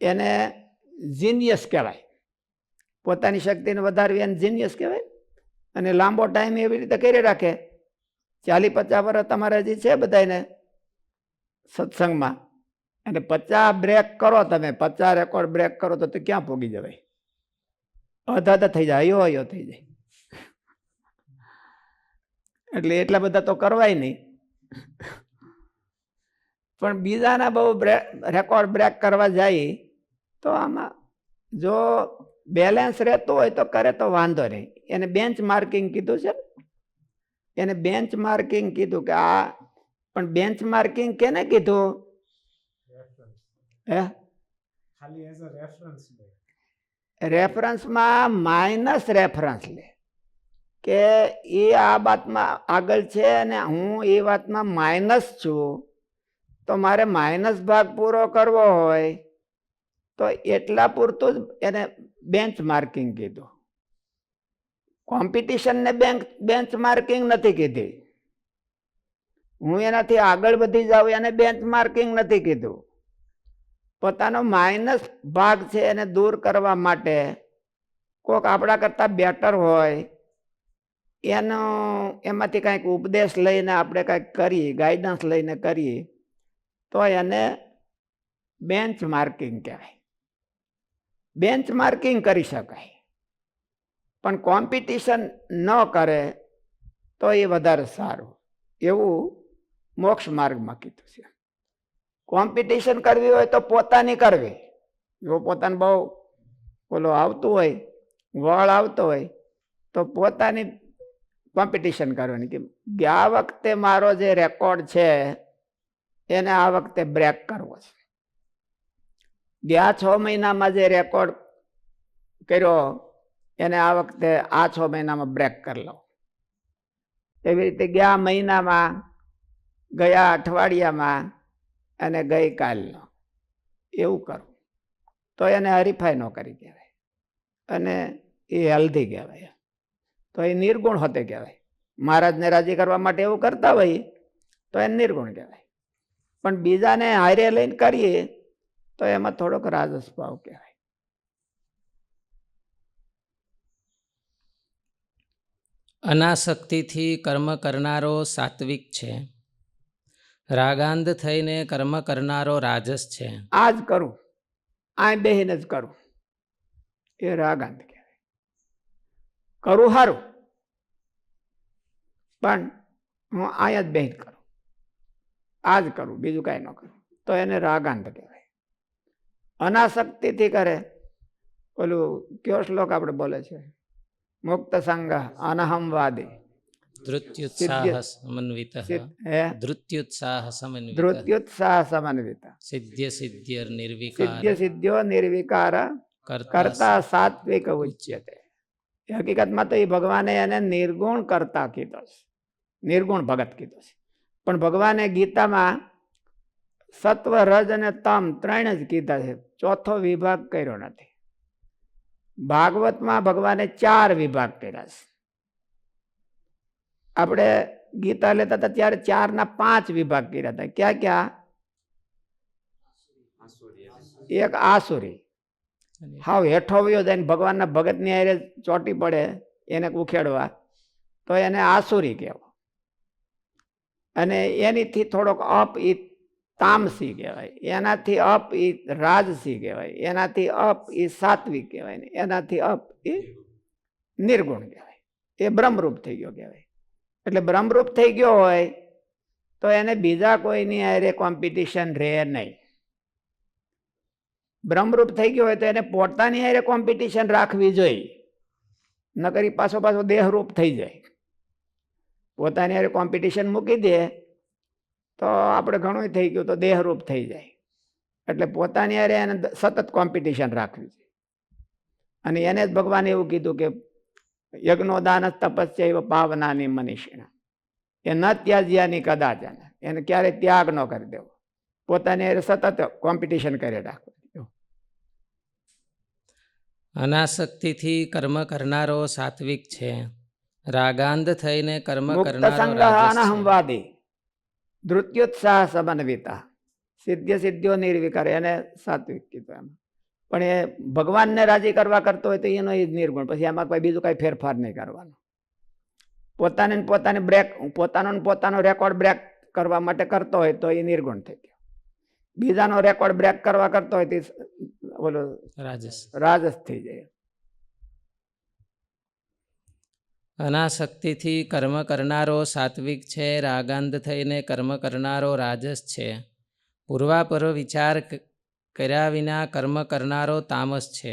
એને જીનિયસ કહેવાય. પોતાની શક્તિને વધારવી એને જીનિયસ કહેવાય. અને લાંબો ટાઈમ એવી રીતે કરી રાખે. 40-50 વર્ષ તમારે હજી છે બધાને સત્સંગમાં, અને 50 બ્રેક કરો તમે, 50 રેકોર્ડ બ્રેક કરો તો ક્યાં પોગી જવાય? અધા થઈ જાય, અયો થઈ જાય. એટલે એટલા બધા તો કરવાય નહીં. પણ બીજાના બહુ રેકોર્ડ બ્રેક કરવા જાય તો આમાં જો બેલેન્સ રહેતું હોય તો કરે તો વાંધો નહીં. એને બેન્ચ માર્કિંગ કીધું છે, એને બેન્ચ માર્કિંગ કીધું કે આ, પણ બેન્ચ માર્કિંગ કેને કીધું? હે, ખાલી એઝ અ રેફરન્સ લે. રેફરન્સમાં માઇનસ રેફરન્સ લે કે એ આ વાતમાં આગળ છે અને હું એ વાતમાં માઇનસ છું, તો મારે માઇનસ ભાગ પૂરો કરવો હોય તો એટલા પૂરતું જ એને બેન્ચ માર્કિંગ કીધું. કોમ્પિટિશનને બેન્ચ માર્કિંગ નથી કીધી. હું એનાથી આગળ વધી જાઉં એને બેન્ચ માર્કિંગ નથી કીધું. પોતાનો માઇનસ ભાગ છે એને દૂર કરવા માટે કોઈક આપણા કરતાં બેટર હોય એનો એમાંથી કંઈક ઉપદેશ લઈને આપણે કંઈક કરીએ, ગાઈડન્સ લઈને કરીએ તો એને બેન્ચ માર્કિંગ કહેવાય. બેન્ચ માર્કિંગ કરી શકાય, પણ કોમ્પિટિશન ન કરે તો એ વધારે સારું. એવું મોક્ષ માર્ગમાં કીધું છે. કોમ્પિટિશન કરવી હોય તો પોતાની કરવી. જો પોતાને બહુ ઓલો આવતું હોય, વળ આવતો હોય તો પોતાની કોમ્પિટિશન કરવાની કે ગયા વખતે મારો જે રેકોર્ડ છે એને આ વખતે બ્રેક કરવો છે. ગયા 6 મહિનામાં જે રેકોર્ડ કર્યો એને આ વખતે આ 6 મહિનામાં બ્રેક કરી લો. એવી રીતે ગયા મહિનામાં, ગયા અઠવાડિયામાં અને ગઈકાલનો એવું કરું તો એને હરીફાઈ ન કરી કહેવાય અને એ હેલ્ધી કહેવાય. તો એ નિર્ગુણ હોતે કહેવાય. મહારાજને રાજી કરવા માટે એવું કરતા હોય તો એ નિર્ગુણ કહેવાય. પણ બીજાને હારે લઈને કરીએ તો એમાં થોડોક રાજસ ભાવ કહેવાય. અનાસક્તિથી કર્મ કરનારો સાત્વિક છે, રાગાંધ થઈને કર્મ કરનારો રાજસ છે. આ જ કરું, આ બેહીને જ કરું એ રાગાંત કહેવાય. કરું સારું, પણ હું અહીંયા જ બેહીને કરું, આ જ કરું, બીજું કાંઈ ન કરું તો એને રાગાંત કહેવાય. અનાસક્તિથી કરે, ઓલું કયો શ્લોક આપણે બોલે છે? મુક્ત સંગ અનહમવાદી ધૃત્યુત્સાહ સમન્વિત, ધૃત્યુત્સાહ સમન્વિત, ધૃત્યુત્સાહ સમન્વિત, સિદ્ધ્ય સિદ્ધ્યર નિર્વિકાર, સિદ્ધ્ય સિદ્ધ્યો નિર્વિકાર કરતા સાત્વિક ઉચ્યતે. હકીકતમાં તો એ ભગવાને એને નિર્ગુણ કરતા કીધો છે, નિર્ગુણ ભગત કીધો છે. પણ ભગવાને ગીતામાં સત્વ, રજ અને તમ 3 જ કીધા છે, ચોથો વિભાગ કર્યો નથી. ભાગવતમાં ભગવાને 4 વિભાગ કર્યા છે. આપણે ગીતા લેતા હતા ત્યારે 4 ના 5 વિભાગ કર્યા હતા. ક્યાં ક્યાં? એક આસુરી, હાવ હેઠો વયો જાય, ભગવાનના ભગતની હારે ચોટી પડે એને ઉખેડવા તો એને આસુરી કહેવાય. અને એનીથી થોડોક અપ એ તામસી કહેવાય, એનાથી અપ એ રાજસી કહેવાય, એનાથી અપ એ સાત્વિક કહેવાય, એનાથી અપ એ નિર્ગુણ કહેવાય. એ બ્રહ્મરૂપ થઈ ગયો કહેવાય. એટલે બ્રહ્મરૂપ થઈ ગયો હોય તો એને બીજા કોઈની હારે કોમ્પિટિશન રહે નહીં. બ્રહ્મરૂપ થઈ ગયો હોય તો એને પોતાની હારે કોમ્પિટિશન રાખવી જોઈએ, નકર પાછો દેહરૂપ થઈ જાય. પોતાની હારે કોમ્પિટિશન મૂકી દે તો આપણે ઘણું થઈ ગયું તો દેહરૂપ થઈ જાય. એટલે પોતાની હારે એને સતત કોમ્પિટિશન રાખવી છે. અને એને જ ભગવાને એવું કીધું કે યજ્ઞો દાન તપસ્યા પાવનાની મનીષિણા. એ ન ત્યાજ્યાની કદાચન, એને ક્યારેય ત્યાગ ન કરી દેવો, પોતાને સતત કોમ્પિટિશન કરી રાખવું. અનાસક્તિથી કર્મ કરનારો સાત્વિક છે, રાગાંધ થઈને કર્મ મુક્ત કરનારો સંગહ રાજસ છે. અનહંવાદી ધૃત્યુત્સાહ સમન્વિતા સિદ્ધિઓ નિર્વિકાર, એને સાત્વિક કીધું. એમ પણ એ ભગવાનને રાજી કરવા કરતો હોય તો એનો એ નિર્ગુણ. પછી એમાં કોઈ બીજું કઈ ફેરફાર નહીં કરવાનો. પોતાનો રેકોર્ડ બ્રેક કરવા માટે કરતો હોય તો એ નિર્ગુણ થઈ ગયો. બીજાનો રેકોર્ડ બ્રેક કરવા કરતો હોય તો ઓલો રાજસ થઈ જાય. અનાસક્તિથી કર્મ કરનારો સાત્વિક છે, રાગાંધ થઈને કર્મ કરનારો રાજસ છે, પૂર્વાપર વિચાર કર્યા વિના કર્મ કરનારો તામસ છે,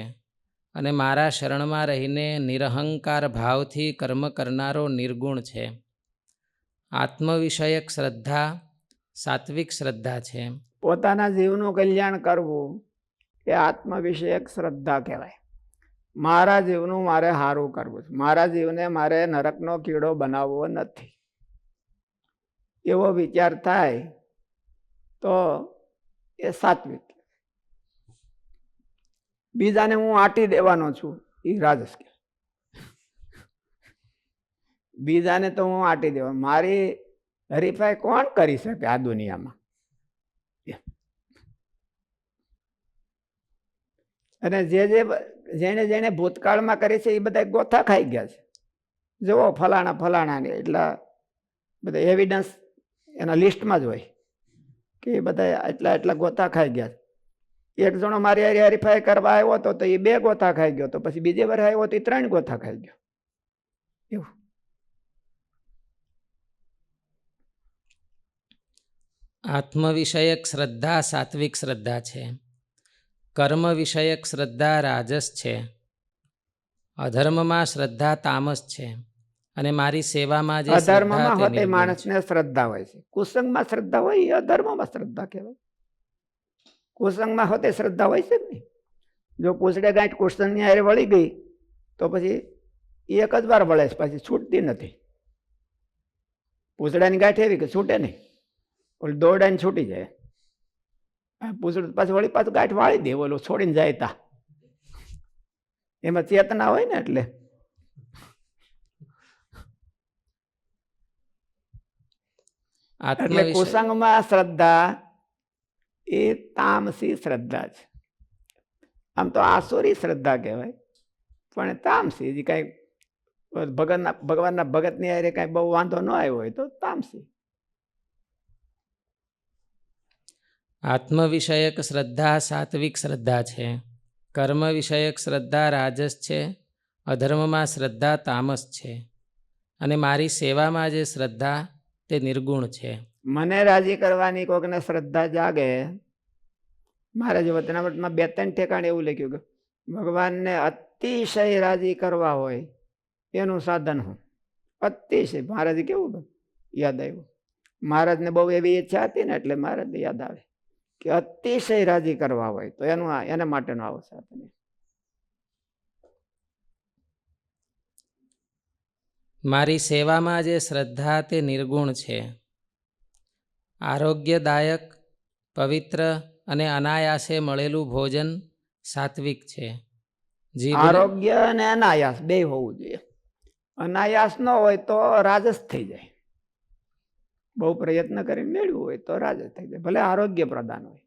અને મારા શરણમાં રહીને નિરહંકાર ભાવથી કર્મ કરનારો નિર્ગુણ છે. આત્મવિષયક શ્રદ્ધા સાત્વિક શ્રદ્ધા છે. પોતાના જીવનું કલ્યાણ કરવું એ આત્મવિષયક શ્રદ્ધા કહેવાય. મારા જીવનું મારે સારું કરવું છે, મારા જીવને મારે નરકનો કીડો બનાવવો નથી, એવો વિચાર થાય તો એ સાત્વિક. બીજાને હું આંટી દેવાનો છું એ રાજસ કે. બીજાને તો હું આંટી દેવા, મારી હરીફાઈ કોણ કરી શકે આ દુનિયામાં? અને જેને જેને ભૂતકાળમાં કરી છે એ બધા ગોથા ખાઈ ગયા છે. જુઓ ફલાણા ને એટલા બધા એવિડન્સ એના લિસ્ટમાં જ હોય કે એ બધા એટલા ગોથા ખાઈ ગયા છે. એક જણો મારી હારી હરીફાઈ કરવા આવ્યો હતો તો એ 2 ગોથા ખાઈ ગયો, તો પછી બીજે વાર આવ્યો તો એ 3 ગોથા ખાઈ ગયો. એવું. આત્મવિષયક શ્રદ્ધા સાત્વિક શ્રદ્ધા છે, કર્મ વિષયક શ્રદ્ધા રાજસ છે, અધર્મમાં શ્રદ્ધા તામસ છે, અને મારી સેવામાં જે અધર્મમાં હોતે માણસને શ્રદ્ધા હોય છે, કુસંગમાં શ્રદ્ધા હોય એ અધર્મમાં શ્રદ્ધા કહેવાય. કુસંગમાં હોતે શ્રદ્ધા હોય છે જ નહીં. જો પૂછડે ગાંઠ કુસંગની હારે વળી ગઈ તો પછી એક જ વાર વળે છે, પછી છૂટતી નથી. પૂછડાની ગાંઠ એવી કે છૂટે નહીં, ઓલી દોરડાને છૂટી જાય. પૂછડું પાછું વળી પાછું ગાંઠ વાળી દે, ઓલું છોડીને જાય તા. એમાં ચેતના હોય ને એટલે. એટલે કુસંગમાં શ્રદ્ધા એ તામસી શ્રદ્ધા છે. આમ તો આસુરી શ્રદ્ધા કહેવાય, પણ તામસી જે કઈ ભગવાનના ભગતની હારે કઈ બહુ વાંધો ન આવ્યો હોય તો તામસી. આત્મવિષયક શ્રદ્ધા સાત્વિક શ્રદ્ધા છે, કર્મ વિષયક શ્રદ્ધા રાજસ છે, અધર્મમાં શ્રદ્ધા તામસ છે, અને મારી સેવામાં જે શ્રદ્ધા તે નિર્ગુણ છે. મને રાજી કરવાની કોઈકને શ્રદ્ધા જાગે. મારા જે વતનામૃતમાં 2-3 ઠેકાણે એવું લખ્યું કે ભગવાનને અતિશય રાજી કરવા હોય એનું સાધન હું. અતિશય મહારાજે કેવું યાદ આવ્યું. મહારાજને બહુ એવી ઈચ્છા હતી ને એટલે મહારાજને યાદ આવે કે અતિશય રાજી કરવા હોય તો એના માટેનું આવું સાધન. મારી સેવામાં જે શ્રદ્ધા તે નિર્ગુણ છે. આરોગ્યદાયક પવિત્ર અને અનાયાસે મળેલું ભોજન સાત્વિક છે. આરોગ્ય અને અનાયાસ બે હોવું જોઈએ. અનાયાસ ન હોય તો રાજસ થઈ જાય. બહુ પ્રયત્ન કરીને મેળવ્યું હોય તો રાજસ થઈ જાય. ભલે આરોગ્ય પ્રદાન હોય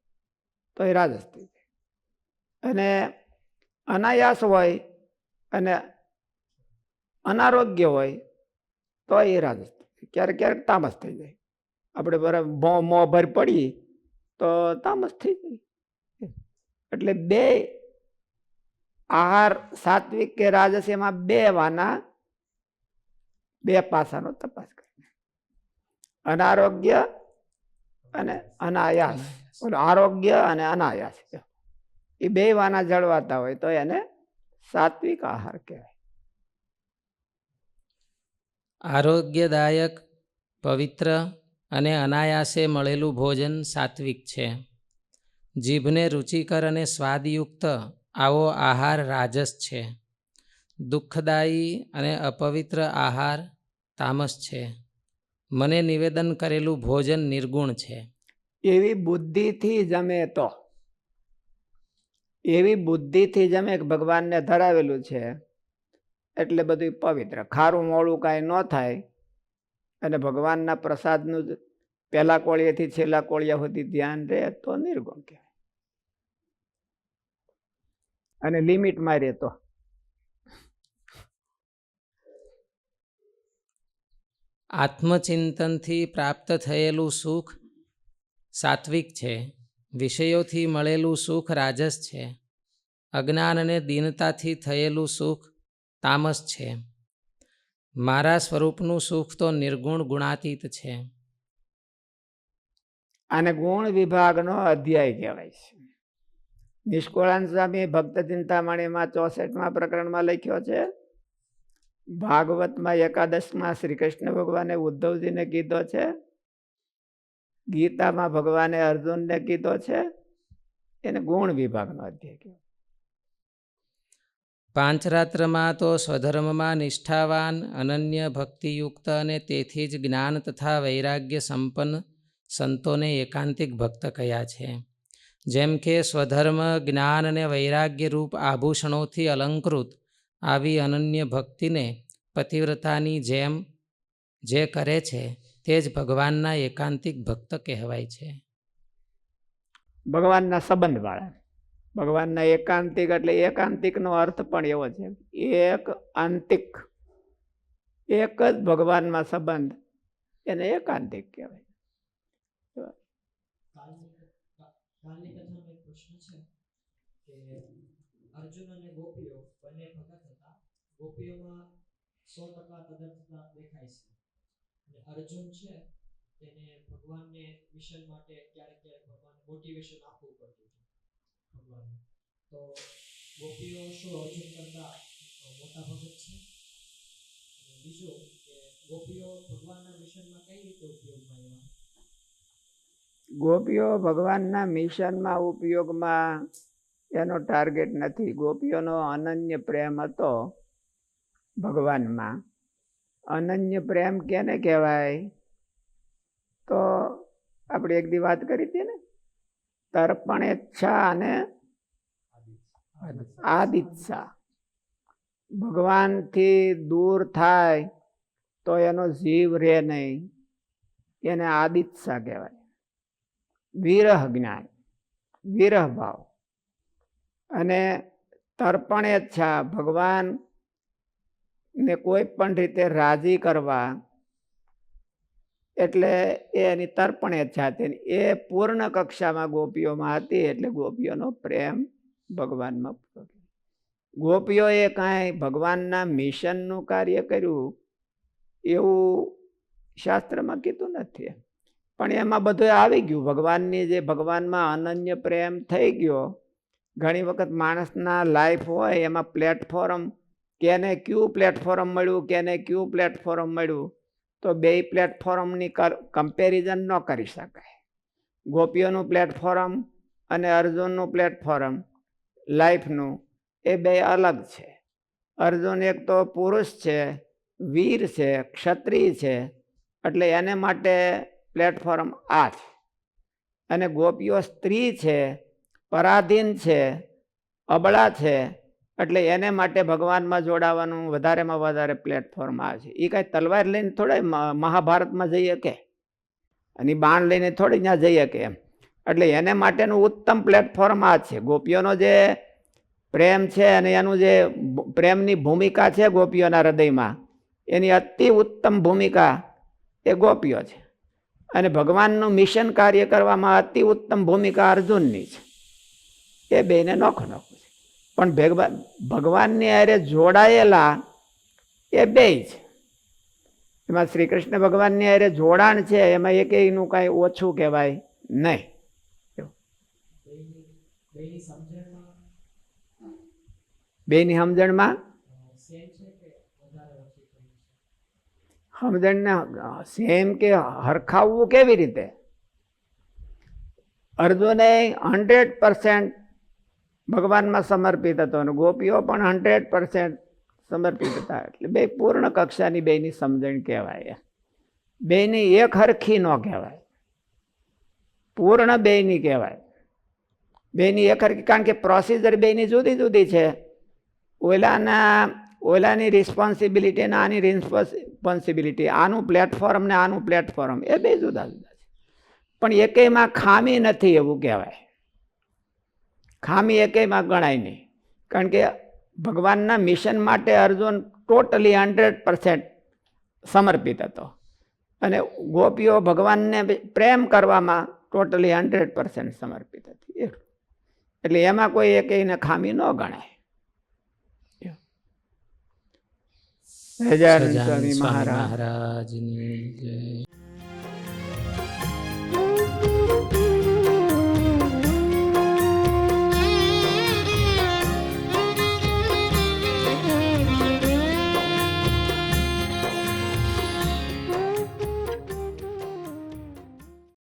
તો એ રાજસ થઈ જાય. અને અનાયાસ હોય અને અનારોગ્ય હોય તો એ રાજસ થઈ જાય. ક્યારેક ક્યારેક તામસ થઈ જાય. આપણે બરાબર મોં ભર પડીએ તો તામસ થઈ જાય. એટલે બે આહાર સાત્વિક કે રાજસ એમાં બે પાસાનો તપાસ કરે. અનારોગ્ય અને અનાયાસ. આરોગ્ય અને અનાયાસ એ બે વાના જળવાતા હોય તો એને સાત્વિક આહાર કહેવાય. આરોગ્યદાયક પવિત્ર અને અનાયાસે મળેલું ભોજન સાત્વિક છે. જીભને રુચિકર અને સ્વાદયુક્ત આવો આહાર રાજસ છે. દુઃખદાયી અને અપવિત્ર આહાર તામસ છે. મને નિવેદન કરેલું ભોજન નિર્ગુણ છે. એવી બુદ્ધિથી જમે તો, એવી બુદ્ધિથી જમે કે ભગવાનને ધરાવેલું છે એટલે બધું પવિત્ર, ખારું મોડું કાંઈ ન થાય અને ભગવાનના પ્રસાદનું જ પહેલા કોળિયેથી છેલ્લા કોળિયા સુધી ધ્યાન રહે તો નિર્ગુણ કહેવાય. અને લિમિટમાં રહે તો. આત્મચિંતનથી પ્રાપ્ત થયેલું સુખ સાત્વિક છે. વિષયોથી મળેલું સુખ રાજસ છે. અજ્ઞાન અને દીનતાથી થયેલું સુખ તામસ છે. મારા સ્વરૂપનું સુખ તો નિર્ગુણ ગુણાતીત છે. આને ગુણ વિભાગનો અધ્યાય કહેવાય છે. નિષ્કુળાનંદ સ્વામી ભક્ત ચિંતામણીમાં 64મા પ્રકરણમાં લખ્યો છે. ભાગવતમાં 11માં શ્રી કૃષ્ણ ભગવાને ઉદ્ધવજીને કીધો છે. ગીતામાં ભગવાને અર્જુનને કીધો છે. એને ગુણ વિભાગનો અધ્યાય કહેવાય. પાંચરાત્રમાં તો સ્વધર્મમાં નિષ્ઠાવાન, અનન્ય ભક્તિયુક્ત અને તેથી જ જ્ઞાન તથા વૈરાગ્ય સંપન્ન સંતોને એકાંતિક ભક્ત કહ્યા છે. જેમ કે સ્વધર્મ, જ્ઞાન અને વૈરાગ્ય રૂપ આભૂષણોથી અલંકૃત આવી અનન્ય ભક્તિને પતિવ્રતાની જેમ જે કરે છે તે જ ભગવાનના એકાંતિક ભક્ત કહેવાય છે. ભગવાનના સંબંધવાળા. ભગવાનના એકાંતિક એટલે એકાંતિકનો અર્થ પણ એવો છે, એક આંતિક, એક જ ભગવાનમાં સંબંધ, એને એકાંતિક કહેવાય. કાલની કથામાં એક પ્રશ્ન છે કે અર્જુન અને ગોપીઓ બંને ભગત હતા. ગોપીઓમાં 100% તદર્થતા દેખાય છે અને અર્જુન છે તેને ભગવાનને મિશન માટે ક્યારેક ભગવાનને મોટિવેશન આપવું પડતું હતું ભગવાનને. તો ગોપીઓ શું અર્જુન કરતા મોટા ભગત છે? અને બીજું કે ગોપીઓ ભગવાનના મિશનમાં કઈ રીતે ઉપયોગમાં એવા? ગોપીઓ ભગવાનના મિશનમાં ઉપયોગમાં એનો ટાર્ગેટ નથી. ગોપીઓનો અનન્ય પ્રેમ હતો ભગવાનમાં. અનન્ય પ્રેમ કેને કહેવાય? તો આપણે એક દી વાત કરી હતી ને, તર્પણેચ્છા અને આદિચ્છા. ભગવાનથી દૂર થાય તો એનો જીવ રહે નહીં, એને આદિચ્છા કહેવાય. વિરહ જ્ઞાન, વિરહ ભાવ. અને તર્પણેચ્છા, ભગવાન ને કોઈ પણ રીતે રાજી કરવા, એટલે એની તર્પણેચ્છા હતી. એ પૂર્ણ કક્ષામાં ગોપીઓમાં હતી, એટલે ગોપીઓનો પ્રેમ ભગવાનમાં. ગોપીઓએ કાંઈ ભગવાનના મિશનનું કાર્ય કર્યું એવું શાસ્ત્રમાં કીધું નથી, પણ એમાં બધું આવી ગયું. ભગવાનની જે ભગવાનમાં અનન્ય પ્રેમ થઈ ગયો. ઘણી વખત માણસના લાઈફ હોય એમાં પ્લેટફોર્મ, કેને કયું પ્લેટફોર્મ મળ્યું, કેને કયું પ્લેટફોર્મ મળ્યું, તો બે પ્લેટફોર્મની કમ્પેરિઝન ન કરી શકાય. ગોપીઓનું પ્લેટફોર્મ અને અર્જુનનું પ્લેટફોર્મ લાઈફનું એ બે અલગ છે. અર્જુન એક તો પુરુષ છે, વીર છે, ક્ષત્રિય છે, એટલે એને માટે પ્લેટફોર્મ આ છે. અને ગોપીઓ સ્ત્રી છે, પરાધીન છે, અબળા છે, એટલે એને માટે ભગવાનમાં જોડાવાનું વધારેમાં વધારે પ્લેટફોર્મ આ છે. એ કાંઈ તલવાર લઈને થોડા મહાભારતમાં જઈ શકે, અને બાણ લઈને થોડી ત્યાં જઈ શકે એમ. એટલે એને માટેનું ઉત્તમ પ્લેટફોર્મ આ છે. ગોપીઓનો જે પ્રેમ છે અને એનું જે પ્રેમની ભૂમિકા છે ગોપીઓના હૃદયમાં, એની અતિ ઉત્તમ ભૂમિકા એ ગોપીઓ છે. અને ભગવાનનું મિશન કાર્ય કરવામાં અતિ ઉત્તમ ભૂમિકા અર્જુનની છે. એ બેને નોખું નોખું છે, પણ ભગવાનની હારે જોડાયેલા એ બે છે. એમાં શ્રી કૃષ્ણ ભગવાનની હારે જોડાણ છે, એમાં એકેયનું કાંઈ ઓછું કહેવાય નહીં. બેની સમજણમાં સમજણને સેમ કે હરખાવવું કેવી રીતે? અર્જુને 100% ભગવાનમાં સમર્પિત હતો અને ગોપીઓ પણ 100% સમર્પિત હતા. એટલે બે પૂર્ણ કક્ષાની બેની સમજણ કહેવાય. બેયની એક હરખી ન કહેવાય, પૂર્ણ બેયની કહેવાય. બેયની એક હરખી, કારણ કે પ્રોસિજર બેયની જુદી જુદી છે. ઓલાની રિસ્પોન્સિબિલિટી ને આની રિસ્પોન્સિબિલિટી, આનું પ્લેટફોર્મ ને આનું પ્લેટફોર્મ, એ બે જુદા જુદા છે. પણ એકેયમાં ખામી નથી એવું કહેવાય. ખામી એકેયમાં ગણાય નહીં, કારણ કે ભગવાનના મિશન માટે અર્જુન ટોટલી 100% સમર્પિત હતો, અને ગોપીઓ ભગવાનને પ્રેમ કરવામાં ટોટલી 100% સમર્પિત હતી. એટલે એમાં કોઈ એકેયને ખામી ન ગણાય. સહજાનંદ સ્વામી મહારાજ મહારાજની જય.